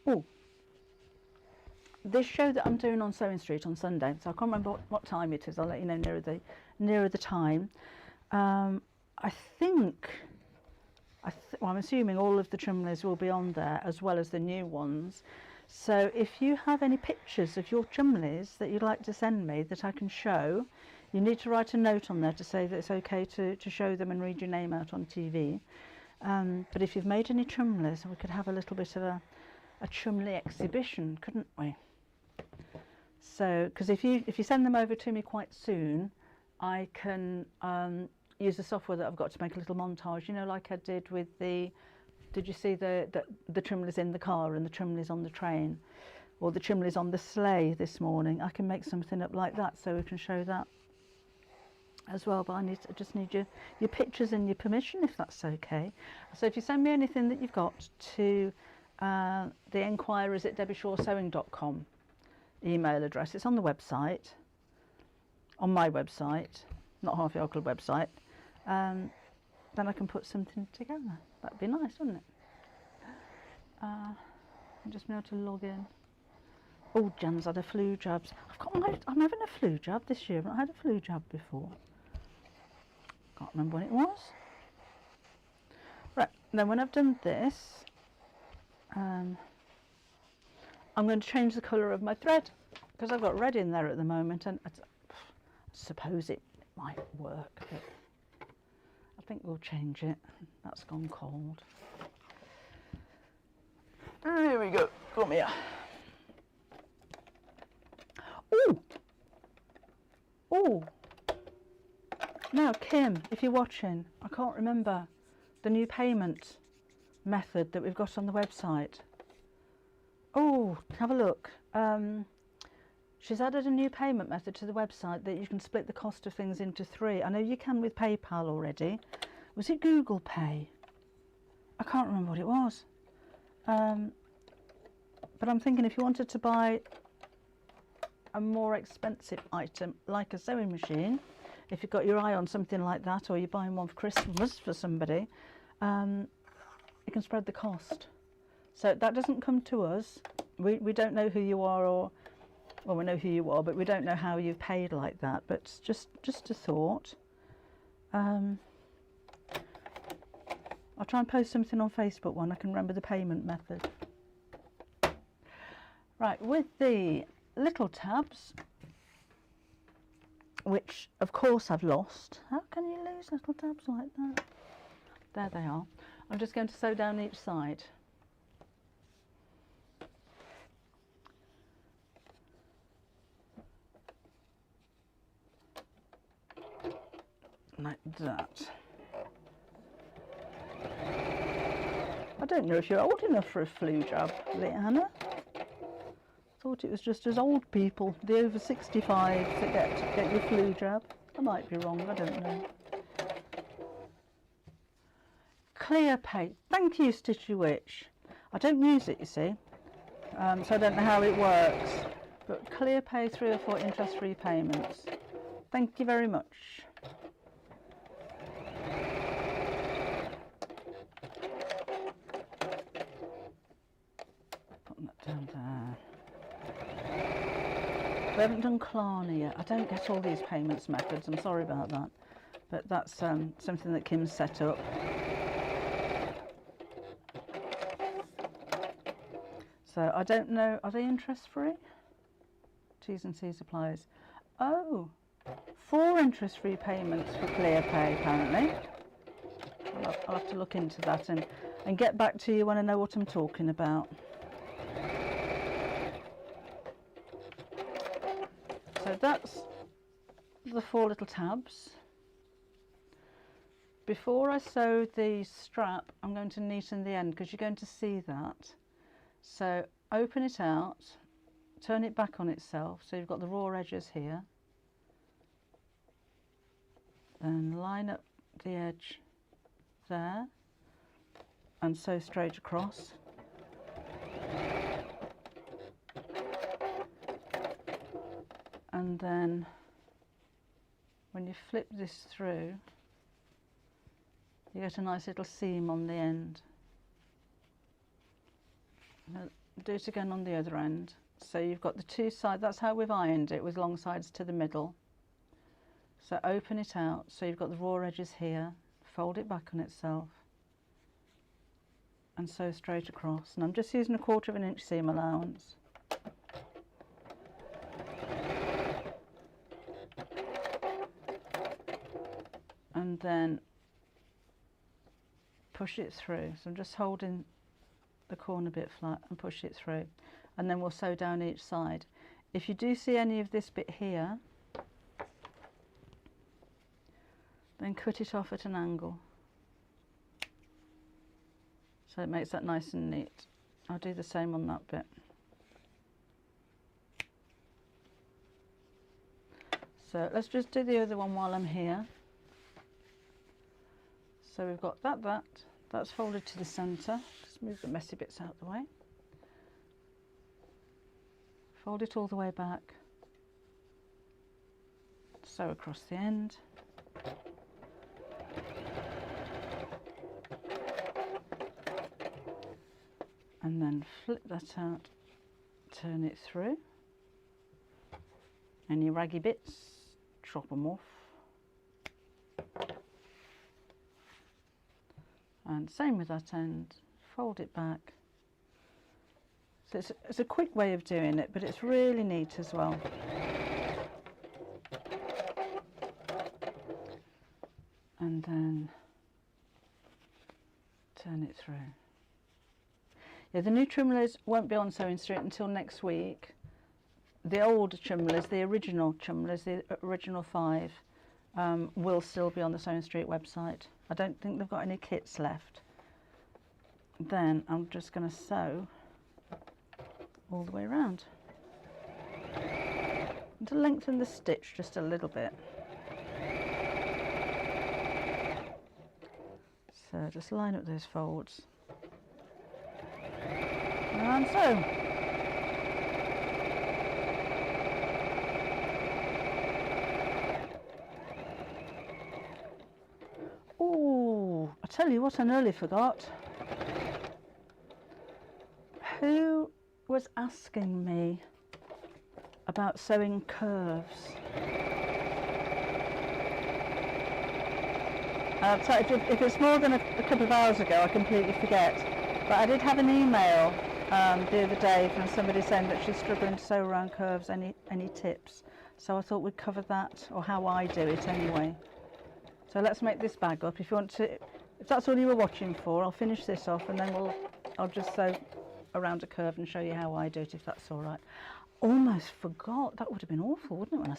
S1: Oh, this show that I'm doing on Sewing Street on Sunday, so I can't remember what time it is. I'll let you know nearer the time. I think, well, I'm assuming all of the Chumleys will be on there as well as the new ones. So if you have any pictures of your Chumleys that you'd like to send me that I can show, you need to write a note on there to say that it's okay to show them and read your name out on TV. But if you've made any Chumleys, we could have a little bit of a Chumley exhibition, couldn't we? So, because if you send them over to me quite soon, I can use the software that I've got to make a little montage, you know, like I did with did you see the Chumleys in the car and the Chumleys on the train, or the Chumleys on the sleigh this morning? I can make something up like that so we can show that as well, but I just need your pictures and your permission, if that's okay. So if you send me anything that you've got to the enquiries@debbyshawsewing.com email address, it's on the website, on my website, not Half Yard Club website, then I can put something together. That'd be nice, wouldn't it? I'll just be able to log in. Oh, Jan's had a flu jab. I'm having a flu jab this year. I've not had a flu jab before. Can't remember when it was. Right, then when I've done this, I'm going to change the colour of my thread because I've got red in there at the moment, and I suppose it might work, but I think we'll change it. That's gone cold. There we go. Come here. Oh! Now, Kim, if you're watching, I can't remember the new payment method that we've got on the website. Oh, have a look. She's added a new payment method to the website that you can split the cost of things into 3. I know you can with PayPal already. Was it Google Pay? I can't remember what it was. But I'm thinking if you wanted to buy a more expensive item like a sewing machine, if you've got your eye on something like that, or you're buying one for Christmas for somebody, you can spread the cost. So that doesn't come to us. We don't know who you are, or well, we know who you are, but we don't know how you've paid like that. But just a thought. I'll try and post something on Facebook when I can remember the payment method. Right, with the little tabs, which of course I've lost. How can you lose little tabs like that? There they are. I'm just going to sew down each side. Like that. I don't know if you're old enough for a flu jab, Leanna. Thought it was just as old people, the over 65, that get your flu jab. I might be wrong, I don't know. Clear Pay. Thank you, Stitchy Witch. I don't use it, you see, so I don't know how it works. But Clear Pay, 3 or 4 interest-free payments. Thank you very much. Putting that down there. We haven't done Klarna yet. I don't get all these payments methods, I'm sorry about that. But that's something that Kim's set up. So I don't know, are they interest free? T's and C's applies. Oh, 4 interest free payments for Clear Pay apparently. I'll have to look into that and get back to you when I know what I'm talking about. So that's the 4 little tabs. before I sew the strap, I'm going to neaten the end because you're going to see that. So open it out, turn it back on itself so you've got the raw edges here. Then line up the edge there and sew straight across. And then when you flip this through, you get a nice little seam on the end. Now, do it again on the other end. So you've got the two sides, that's how we've ironed it, with long sides to the middle. So open it out, so you've got the raw edges here, fold it back on itself and sew straight across. And I'm just using a 1/4 inch seam allowance. And then push it through. So I'm just holding the corner bit flat and push it through, and then we'll sew down each side. If you do see any of this bit here, then cut it off at an angle so it makes that nice and neat. I'll do the same on that bit. So let's just do the other one while I'm here. So we've got that's folded to the centre. Just move the messy bits out of the way. Fold it all the way back. Sew across the end. And then flip that out, turn it through. Any raggy bits, chop them off. And same with that end, fold it back. So it's a quick way of doing it, but it's really neat as well. And then turn it through. Yeah, the new Chumleys won't be on Sewing Street until next week. The old Chumleys, the original Chumleys, the original 5, will still be on the Sewing Street website. I don't think they've got any kits left. Then I'm just going to sew all the way around and to lengthen the stitch just a little bit. So just line up those folds and sew. I tell you what I nearly forgot. Who was asking me about sewing curves? So if it's more than a couple of hours ago, I completely forget. But I did have an email the other day from somebody saying that she's struggling to sew around curves. Any tips? So I thought we'd cover that, or how I do it anyway. So let's make this bag up. If you want to, if that's all you were watching for, I'll finish this off and then I'll just sew around a curve and show you how I do it, if that's all right. Almost forgot. That would have been awful, wouldn't it, when I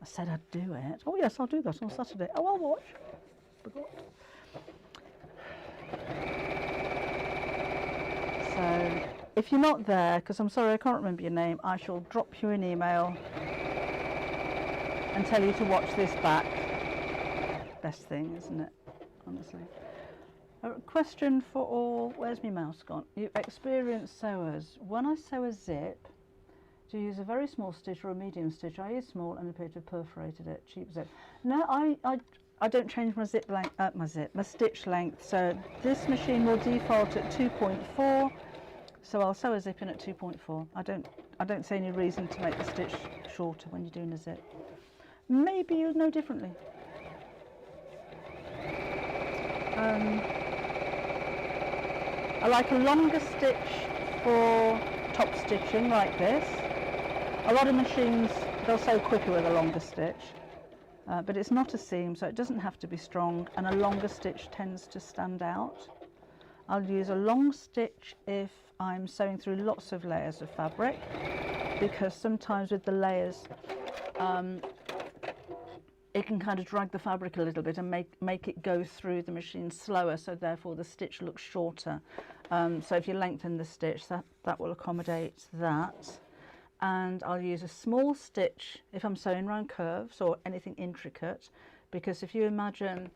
S1: said I'd do it. Oh yes, I'll do that on Saturday. Oh, I'll watch. Forgot. So if you're not there, because I'm sorry I can't remember your name, I shall drop you an email and tell you to watch this back. Best thing, isn't it? Honestly. A question for all. Where's my mouse gone? You experienced sewers. When I sew a zip, do you use a very small stitch or a medium stitch? I use small and appear to have perforated it. Cheap zip. No, I don't change my zip length. My stitch length. So this machine will default at 2.4. So I'll sew a zip in at 2.4. I don't see any reason to make the stitch shorter when you're doing a zip. Maybe you know differently. I like a longer stitch for top stitching like this. A lot of machines, they'll sew quicker with a longer stitch, but it's not a seam, so it doesn't have to be strong, and a longer stitch tends to stand out. I'll use a long stitch if I'm sewing through lots of layers of fabric, because sometimes with the layers it can kind of drag the fabric a little bit and make it go through the machine slower, so therefore the stitch looks shorter. So if you lengthen the stitch, that will accommodate that. And I'll use a small stitch if I'm sewing round curves or anything intricate, because if you imagine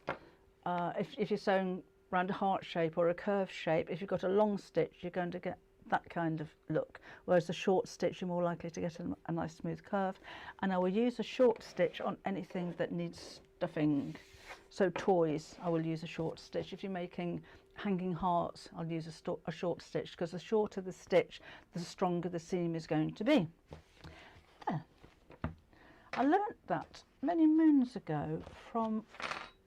S1: if you're sewing round a heart shape or a curve shape, if you've got a long stitch, you're going to get that kind of look, whereas a short stitch, you're more likely to get a nice smooth curve. And I will use a short stitch on anything that needs stuffing. So toys, I will use a short stitch. If you're making hanging hearts, I'll use a short stitch, because the shorter the stitch, the stronger the seam is going to be. Yeah. I learnt that many moons ago from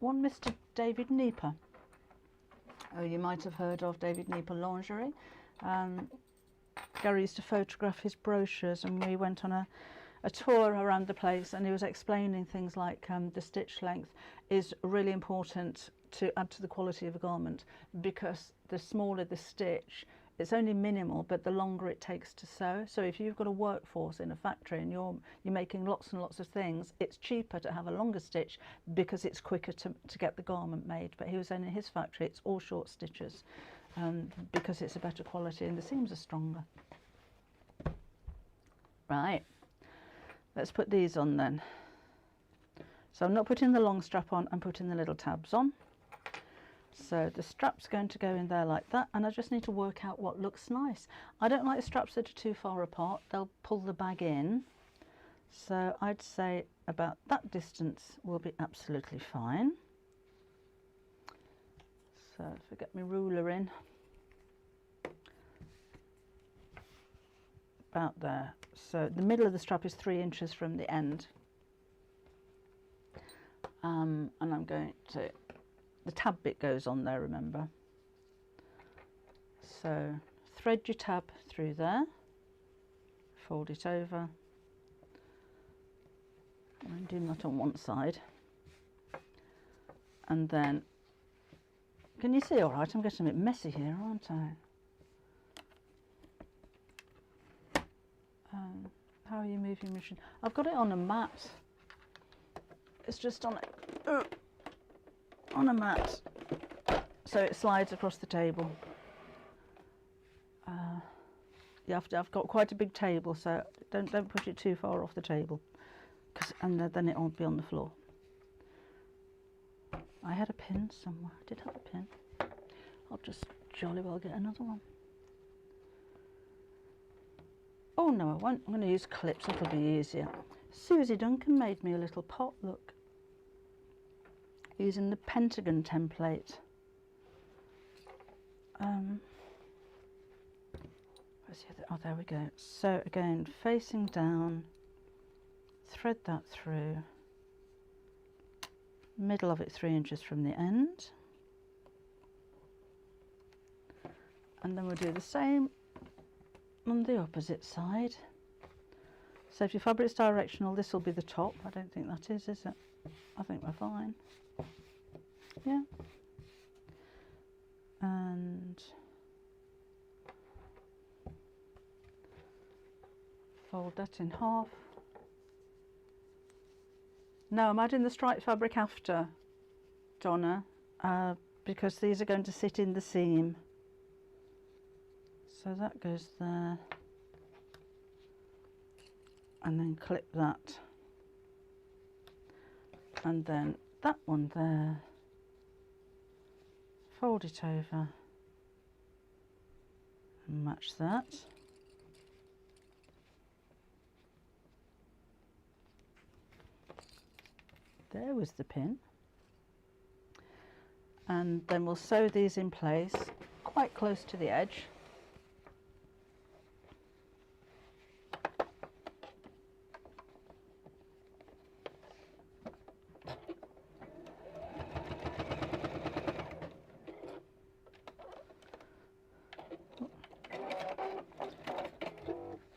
S1: one Mr. David Nieper. Oh, you might have heard of David Nieper Lingerie. Gary used to photograph his brochures, and we went on a tour around the place, and he was explaining things like the stitch length is really important to add to the quality of a garment, because the smaller the stitch, it's only minimal, but the longer it takes to sew. So if you've got a workforce in a factory and you're making lots and lots of things, it's cheaper to have a longer stitch because it's quicker to get the garment made. But he was saying in his factory it's all short stitches, because it's a better quality and the seams are stronger. Right, let's put these on then. So I'm not putting the long strap on, I'm putting the little tabs on. So the strap's going to go in there like that, and I just need to work out what looks nice. I don't like straps that are too far apart, they'll pull the bag in. So I'd say about that distance will be absolutely fine. So if I get my ruler in, about there. So the middle of the strap is 3 inches from the end. And I'm going to, the tab bit goes on there, remember. So thread your tab through there, fold it over. I'm doing that on one side. And then, can you see all right? I'm getting a bit messy here, aren't I? How are you moving your machine? I've got it on a mat. It's just on a mat, so it slides across the table. I've got quite a big table, so don't push it too far off the table, and then it won't be on the floor. I had a pin somewhere. I did have a pin. I'll just jolly well get another one. Oh no, I won't. I'm going to use clips, that'll be easier. Susie Duncan made me a little pot, look, using the pentagon template. Where's the other? Oh, there we go. So again, facing down, thread that through, middle of it 3 inches from the end, and then we'll do the same on the opposite side. So if your fabric's directional, this will be the top. I don't think that is it? I think we're fine. Yeah. And fold that in half. No, I'm adding the striped fabric after, Donna, because these are going to sit in the seam. So that goes there, and then clip that, and then that one there, fold it over and match that. There was the pin, and then we'll sew these in place quite close to the edge.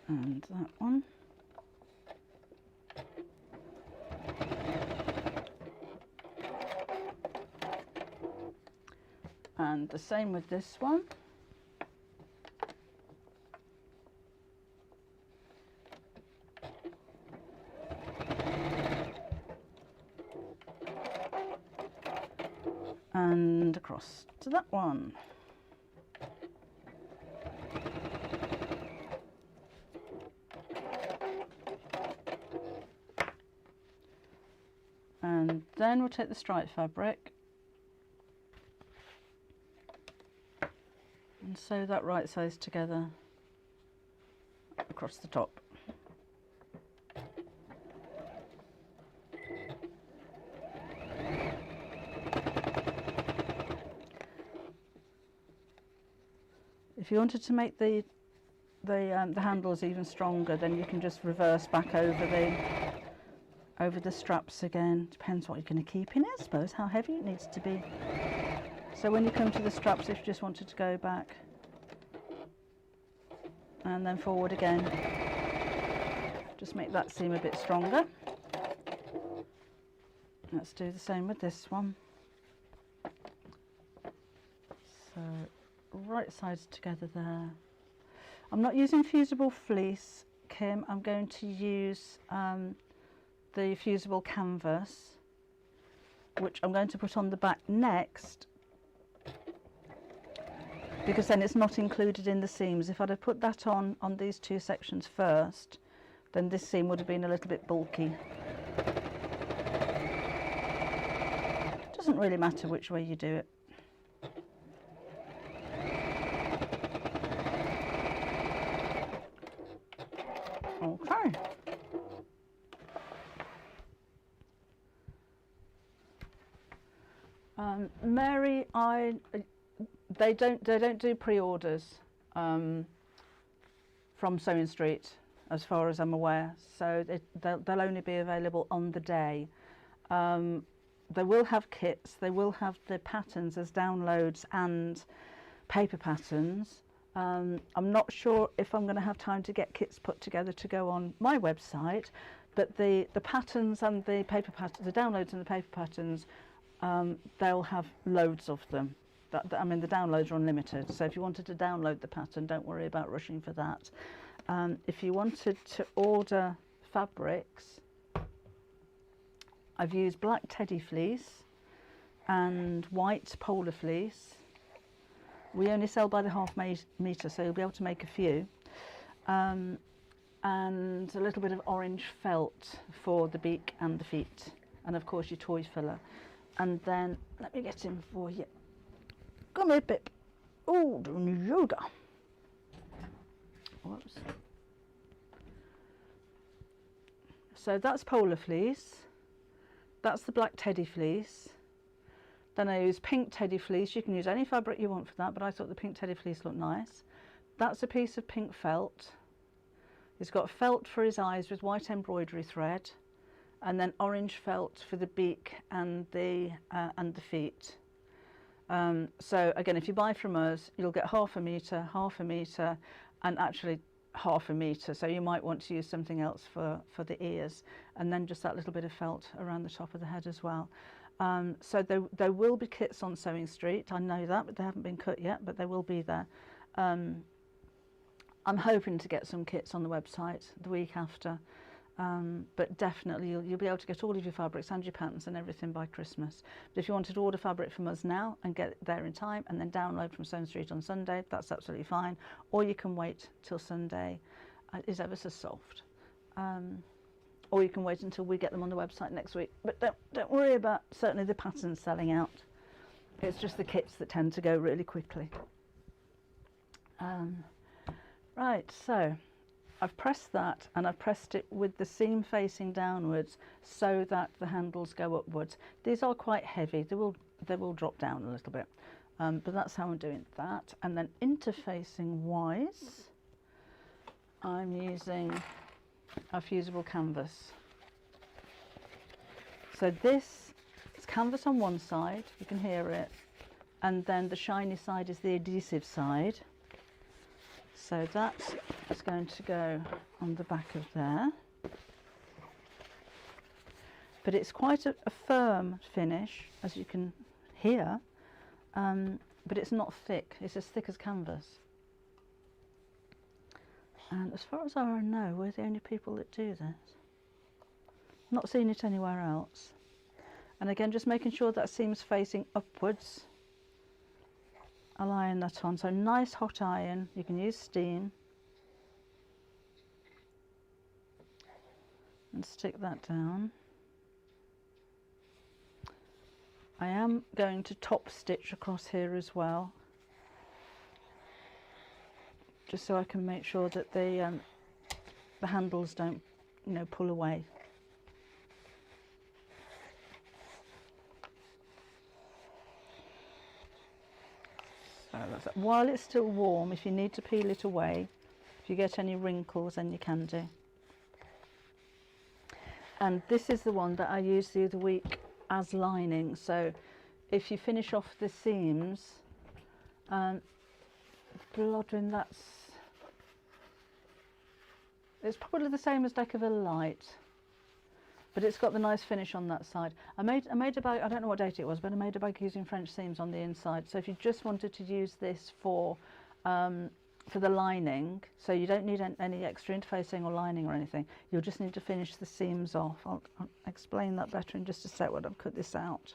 S1: And that one. And the same with this one. and across to that one. And then we'll take the stripe fabric and sew that right size together across the top. If you wanted to make the handles even stronger, then you can just reverse back over the straps again. Depends what you're going to keep in it, I suppose, how heavy it needs to be. So when you come to the straps, if you just wanted to go back and then forward again, just make that seam a bit stronger. Let's do the same with this one. So right sides together there. I'm not using fusible fleece, Kim. I'm going to use the fusible canvas, which I'm going to put on the back next, because then it's not included in the seams. If I'd have put that on these two sections first, then this seam would have been a little bit bulky. Doesn't really matter which way you do it. Okay. Mary, they don't do pre-orders from Sewing Street, as far as I'm aware. So they'll only be available on the day. They will have kits. They will have the patterns as downloads and paper patterns. I'm not sure if I'm going to have time to get kits put together to go on my website, but the patterns and the paper patterns, the downloads and the paper patterns, they'll have loads of them. I mean, the downloads are unlimited, so if you wanted to download the pattern, don't worry about rushing for that. If you wanted to order fabrics, I've used black teddy fleece and white polar fleece. We only sell by the half metre, so you'll be able to make a few. And a little bit of orange felt for the beak and the feet, and of course your toy filler. And then, let me get him for you. Come here, Pip. Oh, doing yoga. Whoops. So that's polar fleece. That's the black teddy fleece. Then I use pink teddy fleece. You can use any fabric you want for that, but I thought the pink teddy fleece looked nice. That's a piece of pink felt. He's got felt for his eyes with white embroidery thread, and then orange felt for the beak and the feet. So again, if you buy from us, you'll get half a metre, and actually half a metre. So you might want to use something else for the ears, and then just that little bit of felt around the top of the head as well. So there will be kits on Sewing Street. I know that, but they haven't been cut yet, but they will be there. I'm hoping to get some kits on the website the week after. But definitely you'll be able to get all of your fabrics and your patterns and everything by Christmas. But if you wanted to order fabric from us now and get it there in time and then download from Sewing Street on Sunday, that's absolutely fine. Or you can wait till Sunday. It's ever so soft. Or you can wait until we get them on the website next week. But don't worry about certainly the patterns selling out. It's just the kits that tend to go really quickly. Right, so I've pressed that, and I've pressed it with the seam facing downwards so that the handles go upwards. These are quite heavy. They will drop down a little bit, but that's how I'm doing that. And then interfacing wise, I'm using a fusible canvas. So this is canvas on one side, you can hear it, and then the shiny side is the adhesive side. So that is going to go on the back of there. But it's quite a firm finish, as you can hear, but it's not thick. It's as thick as canvas. And as far as I know, we're the only people that do this. Not seen it anywhere else. And again, just making sure that seam's facing upwards. I'll iron that on. So nice hot iron. You can use steam. And stick that down. I am going to top stitch across here as well, just so I can make sure that the handles don't, you know, pull away. So that's, while it's still warm, if you need to peel it away, if you get any wrinkles, then you can do. And this is the one that I used the other week as lining. So if you finish off the seams, bloodring, it's probably the same as Decaville Light, but it's got the nice finish on that side. I made a bag, I don't know what date it was, but I made a bag using French seams on the inside. So if you just wanted to use this for the lining, so you don't need any extra interfacing or lining or anything, you'll just need to finish the seams off. I'll explain that better in just a sec when I've cut this out.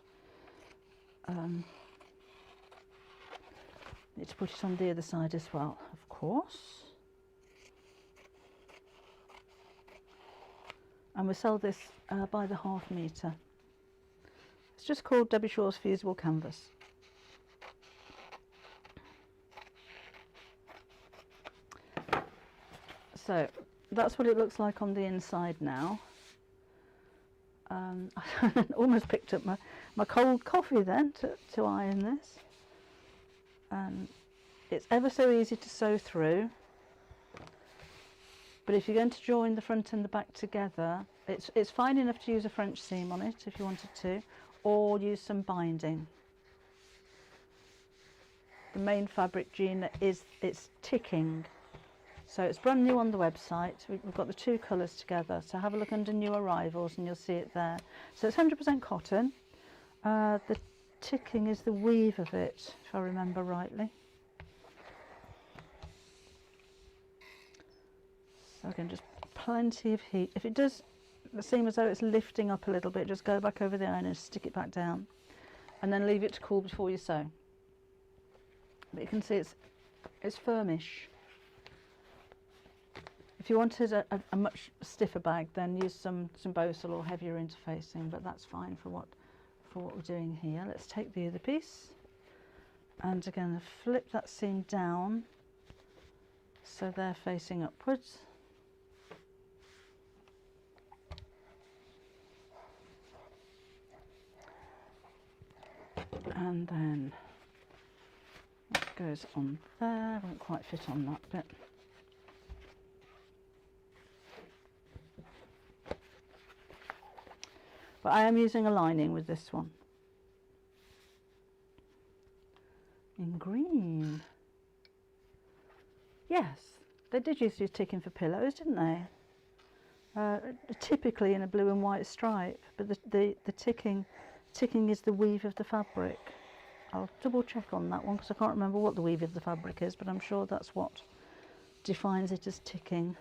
S1: Need to put it on the other side as well, of course. And we sell this by the ½ metre. It's just called Debbie Shaw's Fusible Canvas. So that's what it looks like on the inside now. I almost picked up my cold coffee then to iron this. It's ever so easy to sew through, but if you're going to join the front and the back together, it's fine enough to use a French seam on it if you wanted to, or use some binding. The main fabric, Gina, it's ticking. So it's brand new on the website. We've got the two colours together. So have a look under new arrivals and you'll see it there. So it's 100% cotton. The ticking is the weave of it, if I remember rightly. So again, just plenty of heat. If it does seem as though it's lifting up a little bit, just go back over the iron and stick it back down. And then leave it to cool before you sew. But you can see it's firmish. If you wanted a much stiffer bag, then use some Bosal or heavier interfacing, but that's fine for what we're doing here. Let's take the other piece, and again flip that seam down so they're facing upwards. And then that goes on there, won't quite fit on that bit. But I am using a lining with this one in green. Yes, they did used to use ticking for pillows, didn't they? Typically in a blue and white stripe, but the ticking is the weave of the fabric. I'll double check on that one because I can't remember what the weave of the fabric is, but I'm sure that's what defines it as ticking.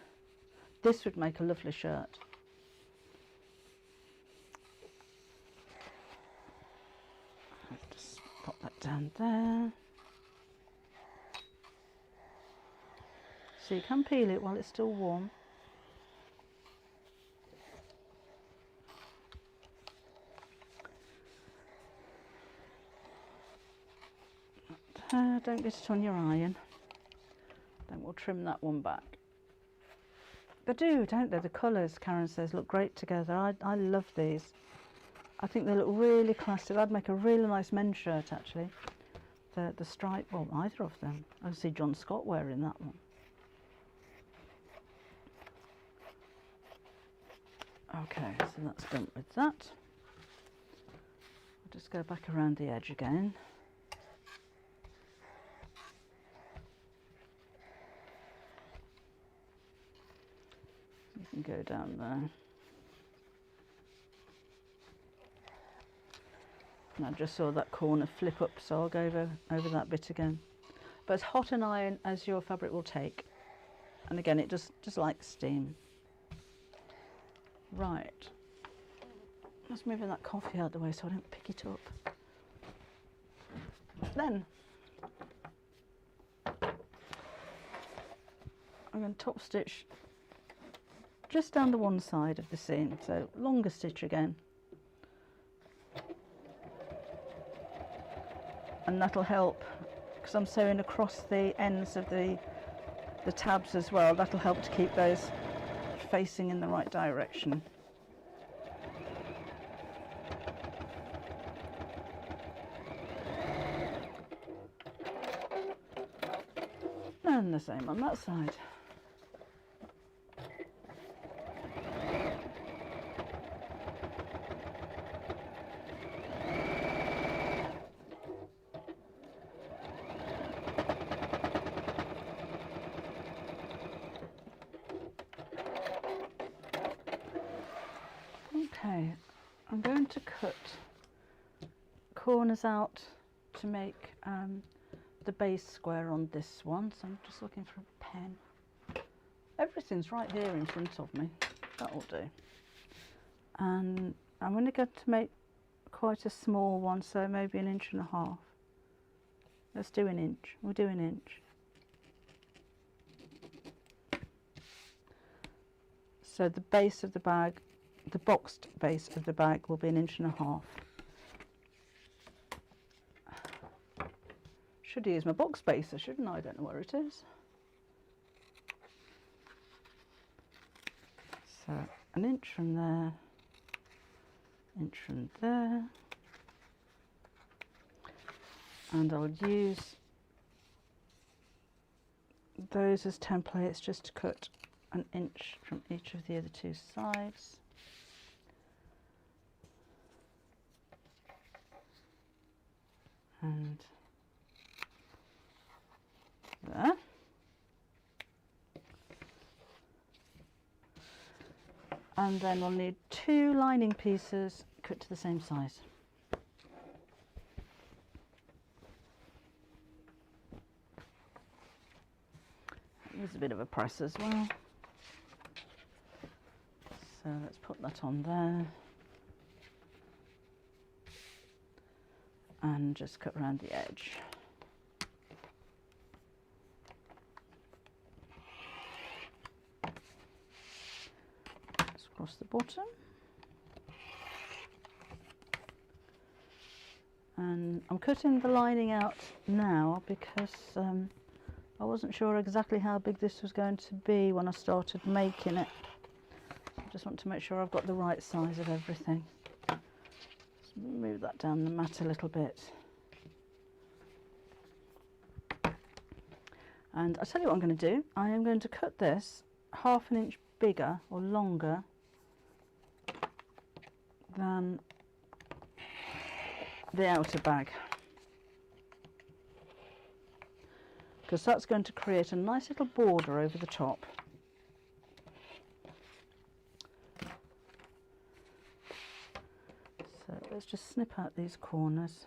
S1: This would make a lovely shirt. Just pop that down there. So you can peel it while it's still warm. Don't get it on your iron. Then we'll trim that one back. They do, don't they? The colours, Karen says, look great together. I love these. I think they look really classy. I'd make a really nice men's shirt, actually. The stripe, well, either of them. I see John Scott wearing that one. Okay, so that's done with that. I'll just go back around the edge again. You can go down there. And I just saw that corner flip up, so I'll go over that bit again. But as hot an iron as your fabric will take. And again, it just likes steam. Right. Just moving that coffee out of the way so I don't pick it up. Then I'm going to top stitch just down the one side of the seam, so longer stitch again, and that'll help because I'm sewing across the ends of the tabs as well. That'll help to keep those facing in the right direction. And the same on that side. Okay, I'm going to cut corners out to make the base square on this one, so I'm just looking for a pen. Everything's right here in front of me, that'll do. And I'm going to get to make quite a small one, so maybe 1.5 inches. Let's do 1 inch, we'll do 1 inch. So the base of the bag, the boxed base of the bag will be 1.5 inches. Should use my box spacer, shouldn't I? I don't know where it is. So 1 inch from there, 1 inch from there, and I'll use those as templates just to cut 1 inch from each of the other two sides. And there. And then we'll need 2 lining pieces cut to the same size. Use a bit of a press as well. So let's put that on there. And just cut around the edge. Across the bottom, and I'm cutting the lining out now because I wasn't sure exactly how big this was going to be when I started making it. I just want to make sure I've got the right size of everything. Just move that down the mat a little bit, and I'll tell you what I'm going to do. I am going to cut this 1/2 inch bigger or longer than the outer bag, because that's going to create a nice little border over the top. So let's just snip out these corners.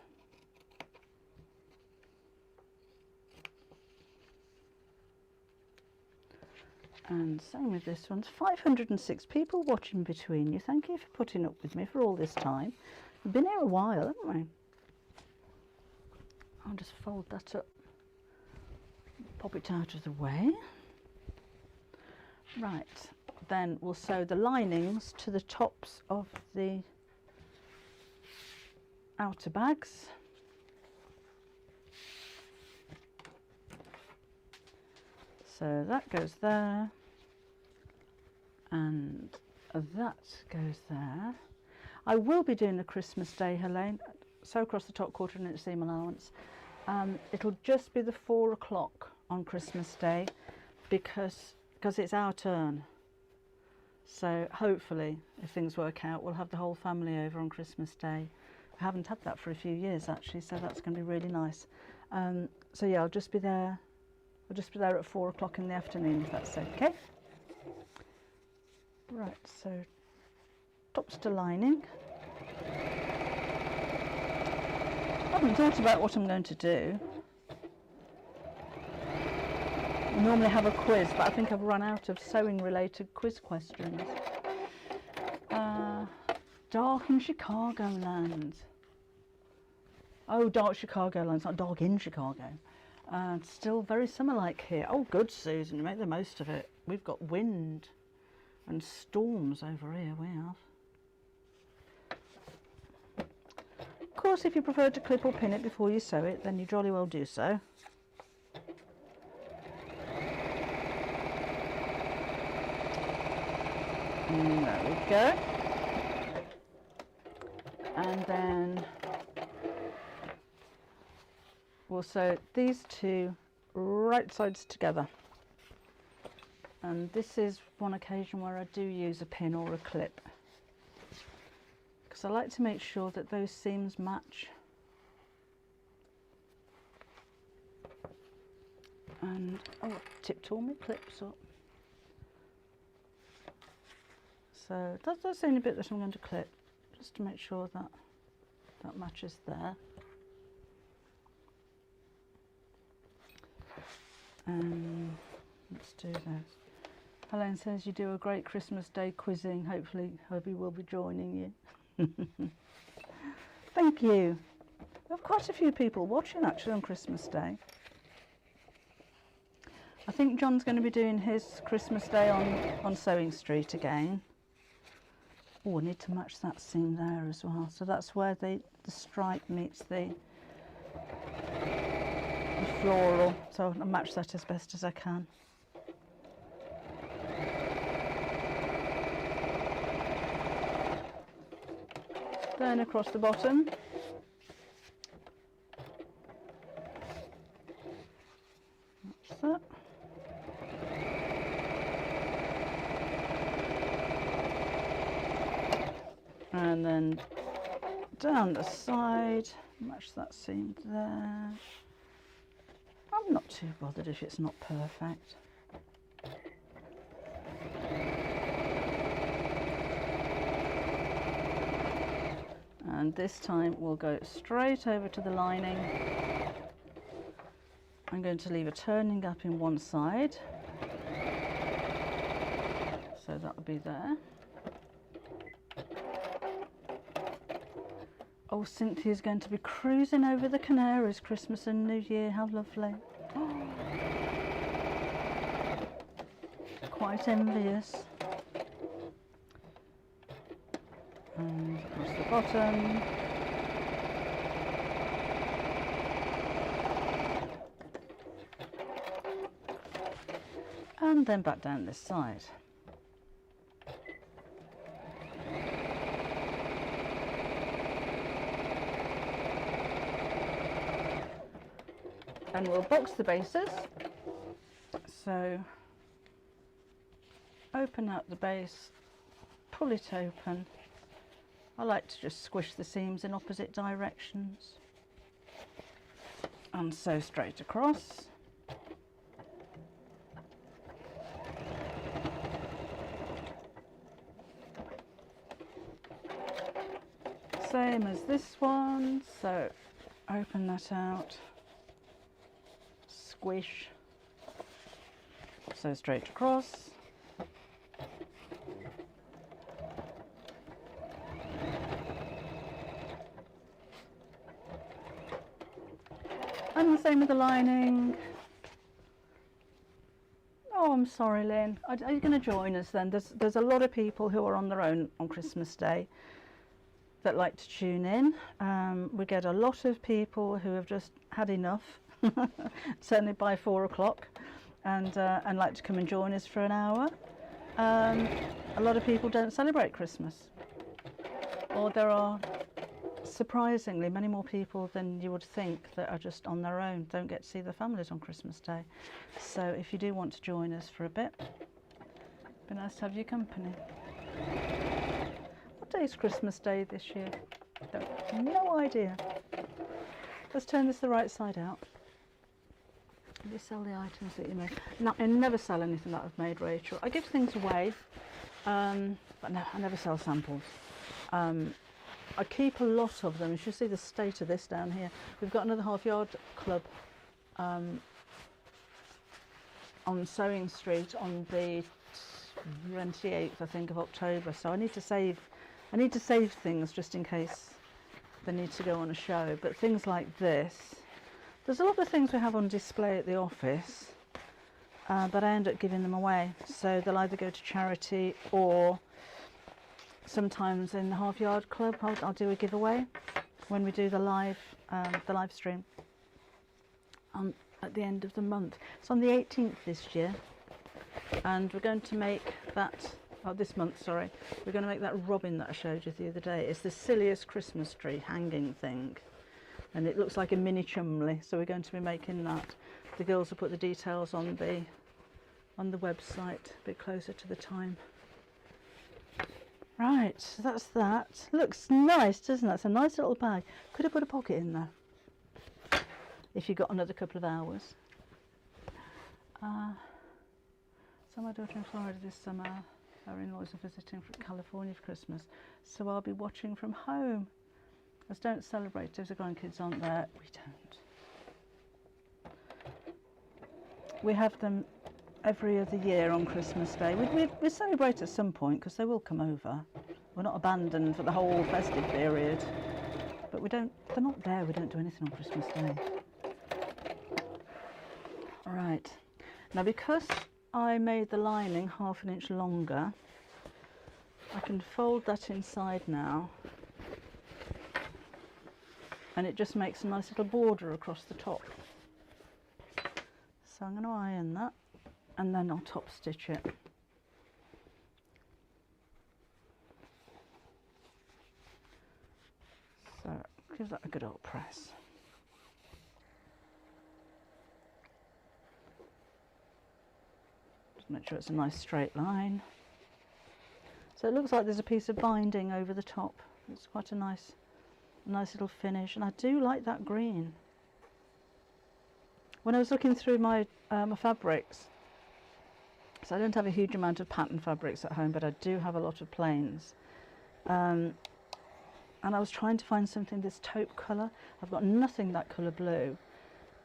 S1: And same with this one. 506 people watching between you. Thank you for putting up with me for all this time. We've been here a while, haven't we? I'll just fold that up, pop it out of the way. Right, then we'll sew the linings to the tops of the outer bags. So that goes there, and that goes there. I will be doing the Christmas Day, Helene, sew across the top 1/4 inch seam allowance. It'll just be the 4 o'clock on Christmas Day because it's our turn. So hopefully, if things work out, we'll have the whole family over on Christmas Day. I haven't had that for a few years actually, so that's going to be really nice. So yeah, I'll just be there. I'll just be there at 4 o'clock in the afternoon, if that's okay. Right, so tops to lining. I haven't thought about what I'm going to do. I normally have a quiz, but I think I've run out of sewing related quiz questions. Dark in Chicagoland. Oh, dark Chicagoland. It's not dark in Chicago. Still very summer-like here. Oh, good, Susan. You make the most of it. We've got wind and storms over here. We have. Of course, if you prefer to clip or pin it before you sew it, then you jolly well do so. And there we go. And then we'll sew these two right sides together. And this is one occasion where I do use a pin or a clip, because I like to make sure that those seams match. And oh, I tipped all my clips up. So that's the only bit that I'm going to clip, just to make sure that that matches there. And let's do this. Helen says you do a great Christmas Day quizzing. Hopefully Hubby will be joining you. Thank you. We have quite a few people watching actually on Christmas Day. I think John's going to be doing his Christmas Day on Sewing Street again. Oh, I need to match that seam there as well. So that's where the stripe meets the floral. So I'll match that as best as I can. Then across the bottom. That's that. And then down the side, match that seam there. I'm not too bothered if it's not perfect. And this time we'll go straight over to the lining. I'm going to leave a turning gap in one side, so that will be there. Oh, Cynthia's going to be cruising over the Canaries Christmas and New Year. How lovely. Oh, quite envious. And across the bottom. And then back down this side. And we'll box the bases. So open out the base, pull it open. I like to just squish the seams in opposite directions and sew straight across. Same as this one, so open that out, squish, sew straight across. And the same with the lining. Oh, I'm sorry, Lynn. Are you going to join us then? There's a lot of people who are on their own on Christmas Day that like to tune in. We get a lot of people who have just had enough, certainly by 4 o'clock, and like to come and join us for an hour. A lot of people don't celebrate Christmas, or there are surprisingly many more people than you would think that are just on their own, don't get to see their families on Christmas Day. So if you do want to join us for a bit, it'd be nice to have your company. What day is Christmas Day this year? No idea. Let's turn this the right side out. You sell the items that you make. No, I never sell anything that I've made, Rachel. I give things away, but no, I never sell samples. I keep a lot of them. You should see the state of this down here. We've got another half yard club on Sewing Street on the 28th, I think, of October. So I need to save I need to save things just in case they need to go on a show, but things like this, there's a lot of things we have on display at the office, but I end up giving them away, so they'll either go to charity, or sometimes in the Half Yard Club I'll do a giveaway when we do the live stream at the end of the month. It's on the 18th this year, and we're going to make that, this month, sorry, we're going to make that robin that I showed you the other day. It's the silliest Christmas tree hanging thing, and it looks like a mini Chumley, so we're going to be making that. The girls will put the details on the website a bit closer to the time. Right, so that's that. Looks nice, doesn't it? It's a nice little bag. Could have put a pocket in there if you got another couple of hours. So my daughter in Florida this summer, her in-laws are visiting from California for Christmas, so I'll be watching from home. As don't celebrate if the grandkids aren't there. We don't. We have them every other year on Christmas Day. We celebrate at some point because they will come over. We're not abandoned for the whole festive period, but we don't. They're not there. We don't do anything on Christmas Day. Right, now because I made the lining 1/2 inch longer, I can fold that inside now, and it just makes a nice little border across the top. So I'm going to iron that, and then I'll top stitch it. So give that a good old press. Just make sure it's a nice straight line. So it looks like there's a piece of binding over the top. It's quite a nice little finish, and I do like that green. When I was looking through my fabrics, so I don't have a huge amount of pattern fabrics at home, but I do have a lot of plains. And I was trying to find something this taupe colour. I've got nothing that colour blue.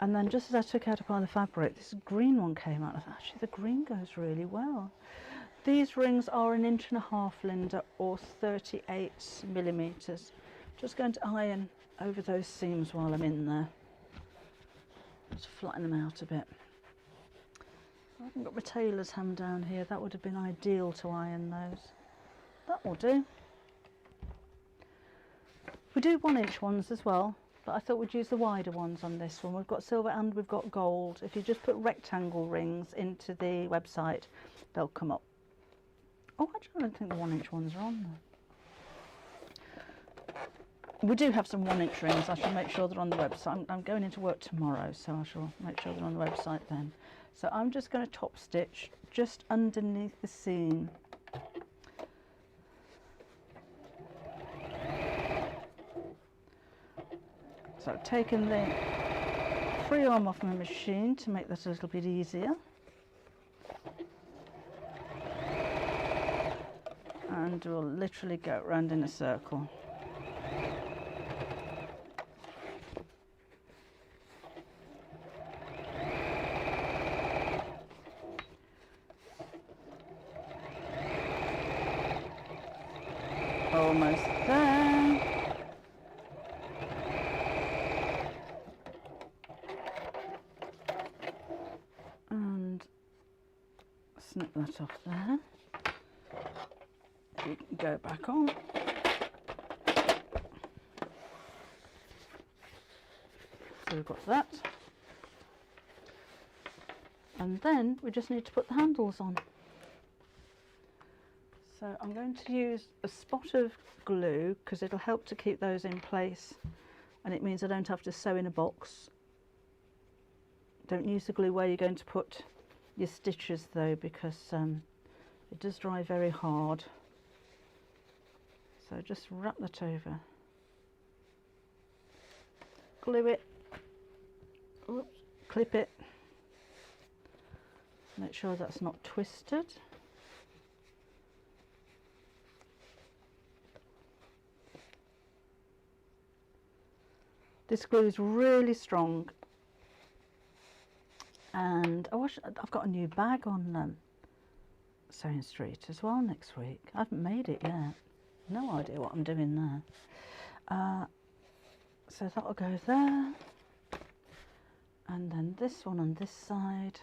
S1: And then just as I took out a pile of fabric, this green one came out. I thought, actually, the green goes really well. These rings are 1.5 inches, Linda, or 38mm. Just going to iron over those seams while I'm in there. Just flatten them out a bit. I haven't got my tailor's ham down here. That would have been ideal to iron those. That will do. We do 1-inch ones as well, but I thought we'd use the wider ones on this one. We've got silver and we've got gold. If you just put rectangle rings into the website, they'll come up. Oh, actually, I don't think the 1-inch ones are on there. We do have some 1-inch rings. I shall make sure they're on the website. I'm going into work tomorrow, so I shall make sure they're on the website then. So I'm just going to top stitch just underneath the seam. So I've taken the free arm off my machine to make that a little bit easier. And we'll literally go round in a circle. Almost there. And snip that off there. You can go back on. So we've got that. And then we just need to put the handles on. So I'm going to use a spot of glue because it'll help to keep those in place, and it means I don't have to sew in a box. Don't use the glue where you're going to put your stitches though, because it does dry very hard. So just wrap that over, glue it, oops, clip it, make sure that's not twisted. This glue is really strong, and I've got a new bag on Sewing Street as well next week. I haven't made it yet. No idea what I'm doing there. So that'll go there, and then this one on this side.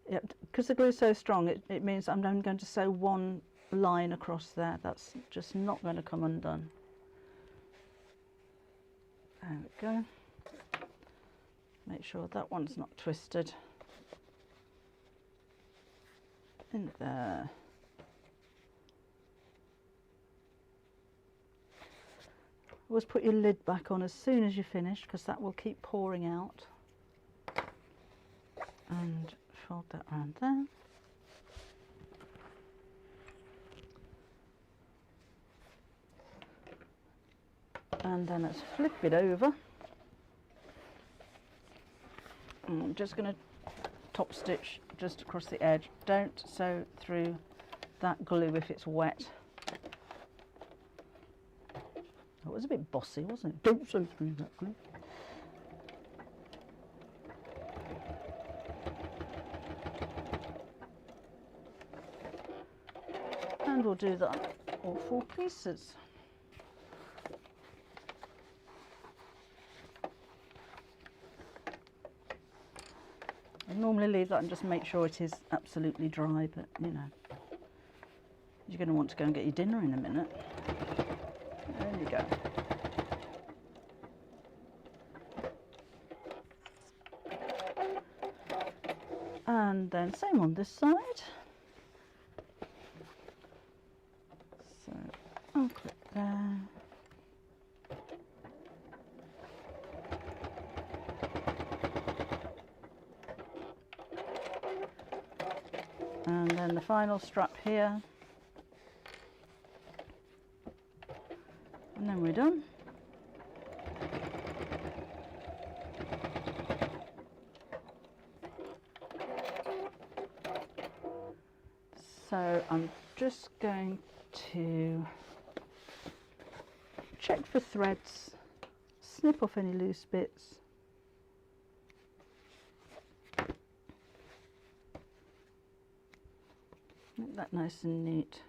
S1: Yep, because the glue's so strong, it means I'm only going to sew one line across there. That's just not going to come undone. There we go. Make sure that one's not twisted. In there. Always put your lid back on as soon as you finish, because that will keep pouring out. And fold that around there. And then let's flip it over. And I'm just going to top stitch just across the edge. Don't sew through that glue if it's wet. It was a bit bossy, wasn't it? Don't sew through that glue. And we'll do that all 4 pieces. I normally leave that and just make sure it is absolutely dry, but you know, you're going to want to go and get your dinner in a minute. There you go. And then same on this side. So I'll click there. And then the final strap here. And then we're done. So I'm just going to check for threads, snip off any loose bits. Make that nice and neat.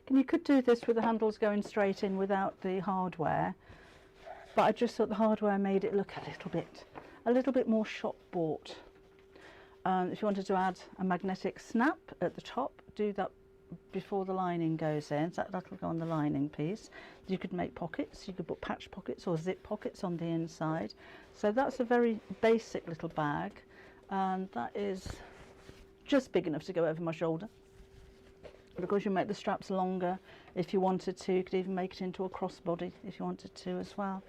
S1: And you could do this with the handles going straight in without the hardware, but I just thought the hardware made it look a little bit more shop bought. If you wanted to add a magnetic snap at the top, do that before the lining goes in, so that'll go on the lining piece. You could make pockets, you could put patch pockets or zip pockets on the inside. So that's a very basic little bag, and that is just big enough to go over my shoulder. But of course you make the straps longer if you wanted to. You could even make it into a crossbody if you wanted to as well.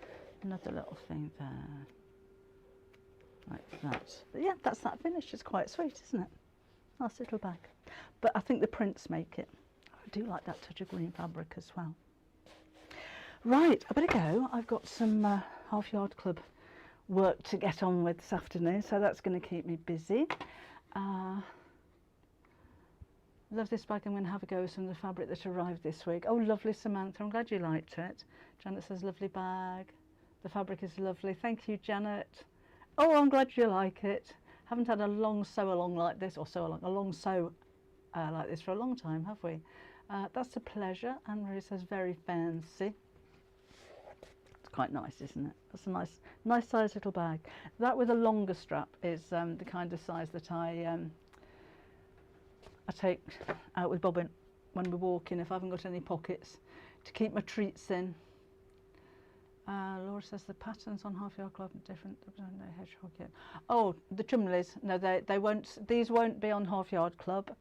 S1: Another little thing there, like that. But yeah, that's that finished. It's quite sweet, isn't it? Nice little bag. But I think the prints make it. I do like that touch of green fabric as well. Right, I better go. I've got some Half Yard Club work to get on with this afternoon, so that's going to keep me busy. Love this bag. I'm going to have a go with some of the fabric that arrived this week. Oh, lovely, Samantha. I'm glad you liked it. Janet says, lovely bag. The fabric is lovely. Thank you, Janet. Oh, I'm glad you like it. Haven't had a long sew along like this, or a long sew like this for a long time, have we? That's a pleasure. Anne-Marie says, very fancy. It's quite nice, isn't it? That's a nice size little bag. That with a longer strap is the kind of size that I take out with Bobbin when we're walking if I haven't got any pockets to keep my treats in. Laura says the patterns on Half Yard Club are different. No hedgehog yet. Oh, the Chumleys. No, they won't. These won't be on Half Yard Club,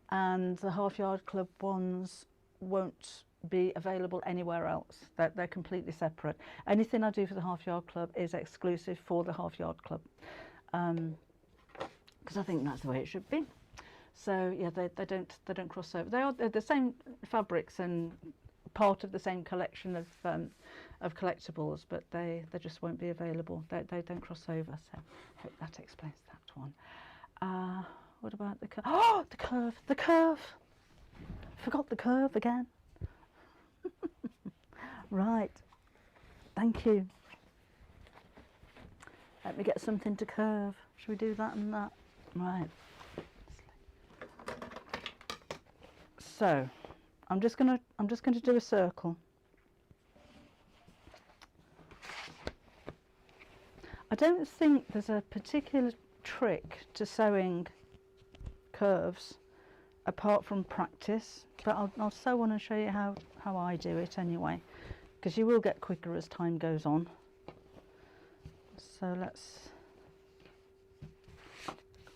S1: and the Half Yard Club ones won't be available anywhere else. They're completely separate. Anything I do for the Half Yard Club is exclusive for the Half Yard Club, because I think that's the way it should be. So yeah, they don't cross over. They're the same fabrics and part of the same collection of collectibles, but they just won't be available. They don't cross over. So I hope that explains that one. What about the curve? Oh, the curve! Forgot the curve again. Right. Thank you. Let me get something to curve. Should we do that and that? Right. So I'm just gonna do a circle. I don't think there's a particular trick to sewing curves apart from practice, but I'll sew on and show you how I do it anyway, because you will get quicker as time goes on. So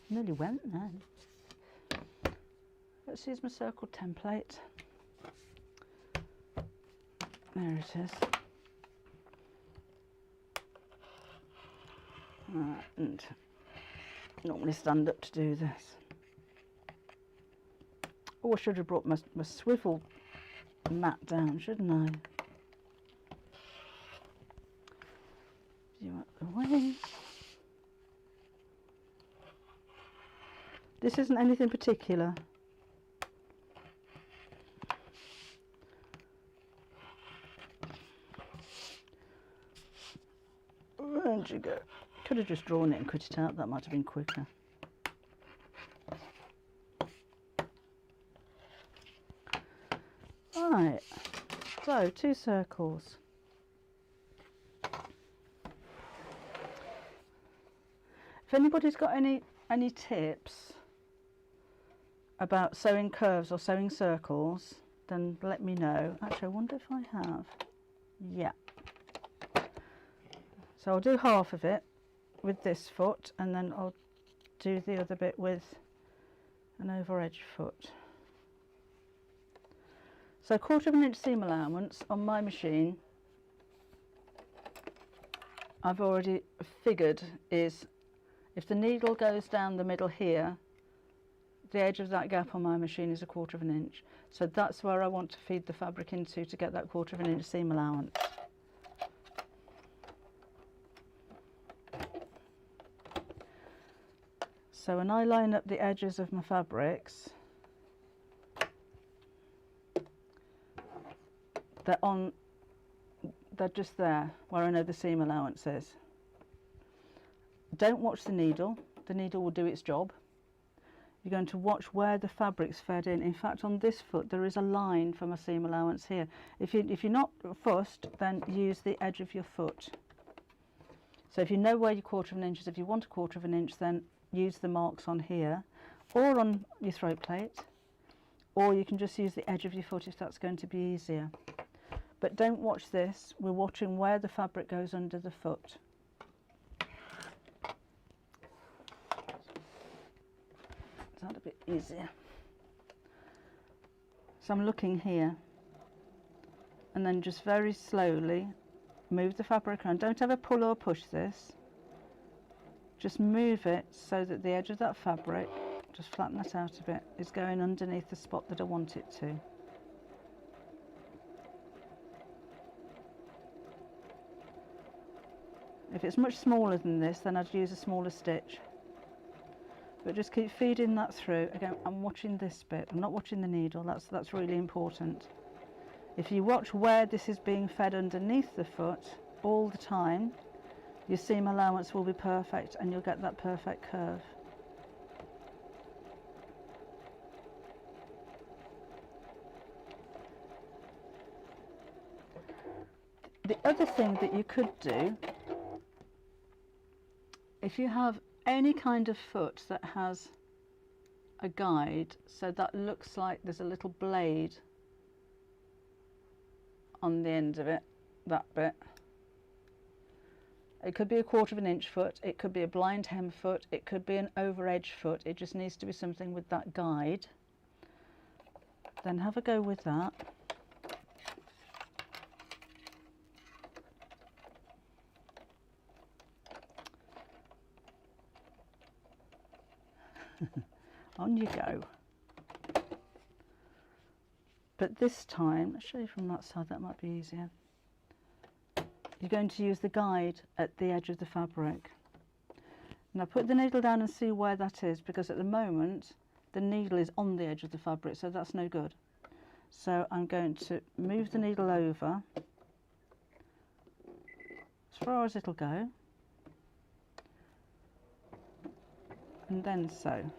S1: nearly went then. Let's use my circle template. There it is. And normally stand up to do this. Oh, I should have brought my swivel mat down, shouldn't I? You out the way. This isn't anything particular. Where'd you go? Could have just drawn it and cut it out, that might have been quicker. Right, so 2 circles. If anybody's got any tips about sewing curves or sewing circles, then let me know. Actually, I wonder if I have. Yeah. So I'll do half of it with this foot, and then I'll do the other bit with an over edge foot. So 1/4 inch seam allowance on my machine, I've already figured, is if the needle goes down the middle here, the edge of that gap on my machine is 1/4 inch. So that's where I want to feed the fabric into to get that 1/4 inch seam allowance. So when I line up the edges of my fabrics, they're just there where I know the seam allowance is. Don't watch the needle will do its job. You're going to watch where the fabric's fed in. In fact, on this foot there is a line for my seam allowance here. If you're not fussed, then use the edge of your foot. So if you know where your 1/4 inch is, if you want a 1/4 inch, then use the marks on here or on your throat plate, or you can just use the edge of your foot if that's going to be easier. But don't watch this, we're watching where the fabric goes under the foot. Is that a bit easier? So I'm looking here, and then just very slowly move the fabric around. Don't ever pull or push this. Just move it so that the edge of that fabric, just flatten that out a bit, is going underneath the spot that I want it to. If it's much smaller than this, then I'd use a smaller stitch. But just keep feeding that through. Again, I'm watching this bit, I'm not watching the needle, that's really important. If you watch where this is being fed underneath the foot all the time, your seam allowance will be perfect and you'll get that perfect curve. The other thing that you could do, if you have any kind of foot that has a guide, so that looks like there's a little blade on the end of it, that bit. It could be a 1/4 inch foot, it could be a blind hem foot, it could be an over edge foot. It just needs to be something with that guide. Then have a go with that. On you go. But this time, let's show you from that side, that might be easier. You're going to use the guide at the edge of the fabric. Now put the needle down and see where that is, because at the moment the needle is on the edge of the fabric, so that's no good. So I'm going to move the needle over as far as it'll go, and then sew.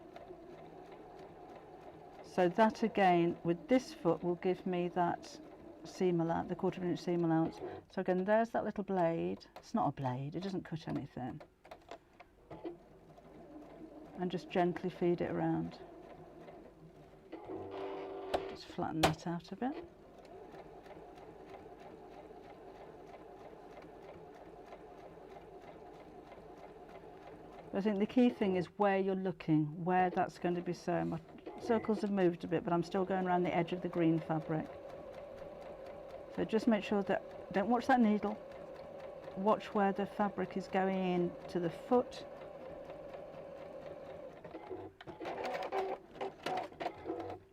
S1: So that again with this foot will give me that seam allowance, the 1/4 inch seam allowance. So again, there's that little blade. It's not a blade, it doesn't cut anything. And just gently feed it around. Just flatten that out a bit. I think the key thing is where you're looking, where that's going to be sewn. My circles have moved a bit, but I'm still going around the edge of the green fabric. So just make sure that, don't watch that needle, watch where the fabric is going in to the foot.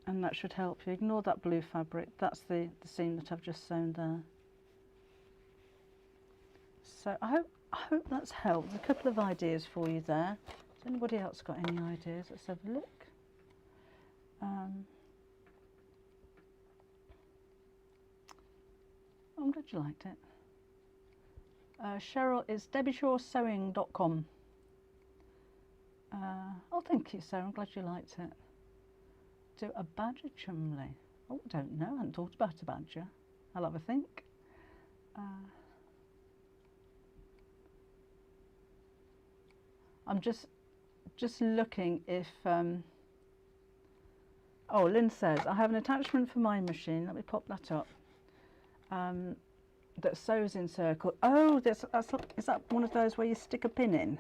S1: And that should help you. Ignore that blue fabric, that's the seam that I've just sewn there. So I hope that's helped. A couple of ideas for you there. Has anybody else got any ideas? Let's have a look. I'm glad you liked it. Cheryl is debbieshawsewing.com. Oh, thank you, Sarah. I'm glad you liked it. Do a badger chumley. Oh, I don't know. I hadn't thought about a badger. I'll have a think. I'm just looking if oh, Lynn says I have an attachment for my machine. Let me pop that up. That sews in circle. Oh, is that one of those where you stick a pin in?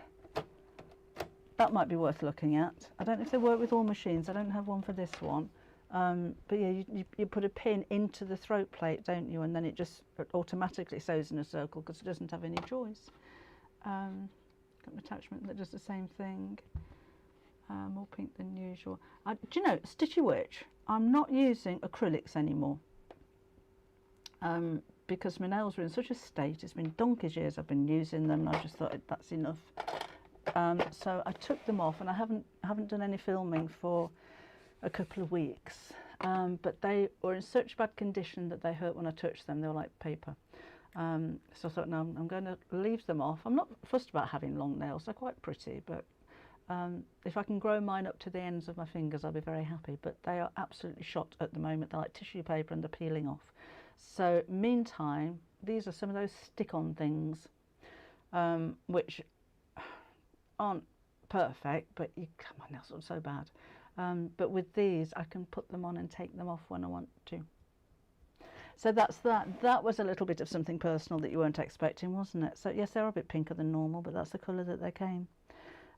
S1: That might be worth looking at. I don't know if they work with all machines. I don't have one for this one. But yeah, you put a pin into the throat plate, don't you? And then it just automatically sews in a circle because it doesn't have any joys. Got an attachment that does the same thing. More pink than usual. Do you know, Stitchy Witch, I'm not using acrylics anymore. Because my nails are in such a state. It's been donkey's years I've been using them, and I just thought that's enough. So I took them off, and I haven't done any filming for a couple of weeks. But they were in such bad condition that they hurt when I touched them. They were like paper. So I thought, no, I'm going to leave them off. I'm not fussed about having long nails. They're quite pretty, but if I can grow mine up to the ends of my fingers, I'll be very happy. But they are absolutely shot at the moment. They're like tissue paper and they're peeling off. So meantime, these are some of those stick-on things, which aren't perfect, but my nails are so bad. But with these, I can put them on and take them off when I want to. So that's that. That was a little bit of something personal that you weren't expecting, wasn't it? So yes, they're a bit pinker than normal, but that's the colour that they came.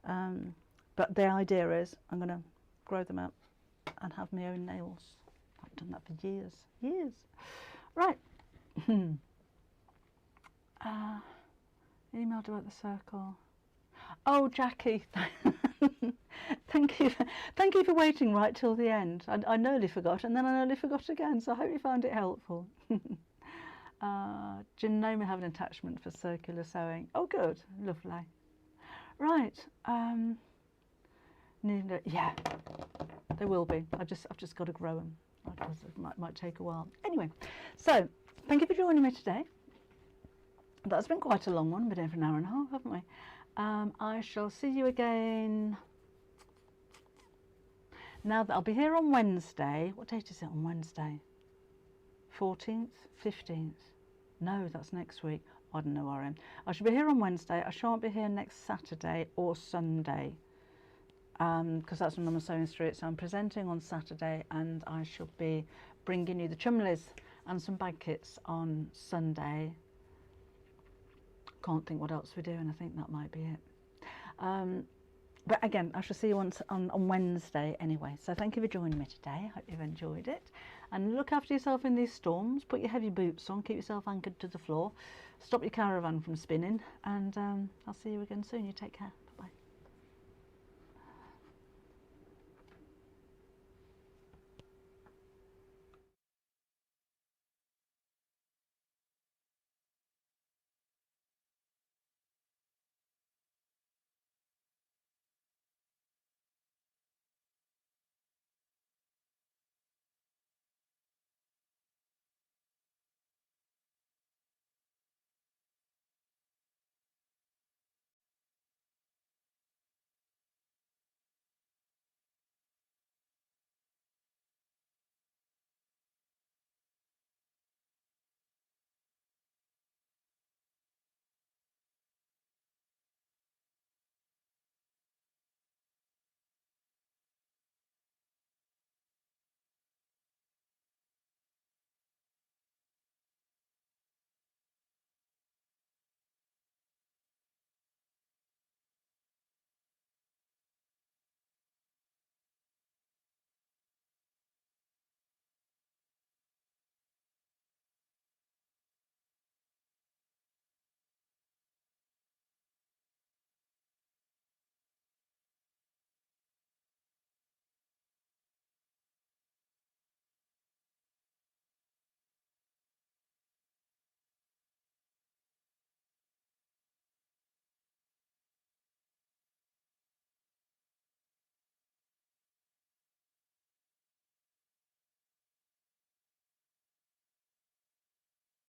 S1: But the idea is I'm going to grow them out and have my own nails. I've done that for years. Right. Emailed about the circle. Oh, Jackie, thank you for waiting right till the end. I nearly forgot, and then I nearly forgot again, so I hope you found it helpful. Genome have an attachment for circular sewing. Oh, good, lovely. Right, yeah, there will be. I've just got to grow them. It might take a while. Anyway, so thank you for joining me today. That's been quite a long one, been over an hour and a half, haven't we? I shall see you again. Now that I'll be here on Wednesday. What date is it on Wednesday? 14th? 15th? No, that's next week. I don't know where I am. I shall be here on Wednesday. I shan't be here next Saturday or Sunday. Because that's when I'm sewing through it. So I'm presenting on Saturday, and I shall be bringing you the Chumleys and some bag kits on Sunday. Can't think what else we're doing. I think that might be it. But again, I shall see you on Wednesday anyway. So thank you for joining me today. Hope you've enjoyed it. And look after yourself in these storms. Put your heavy boots on. Keep yourself anchored to the floor. Stop your caravan from spinning. And I'll see you again soon. You take care.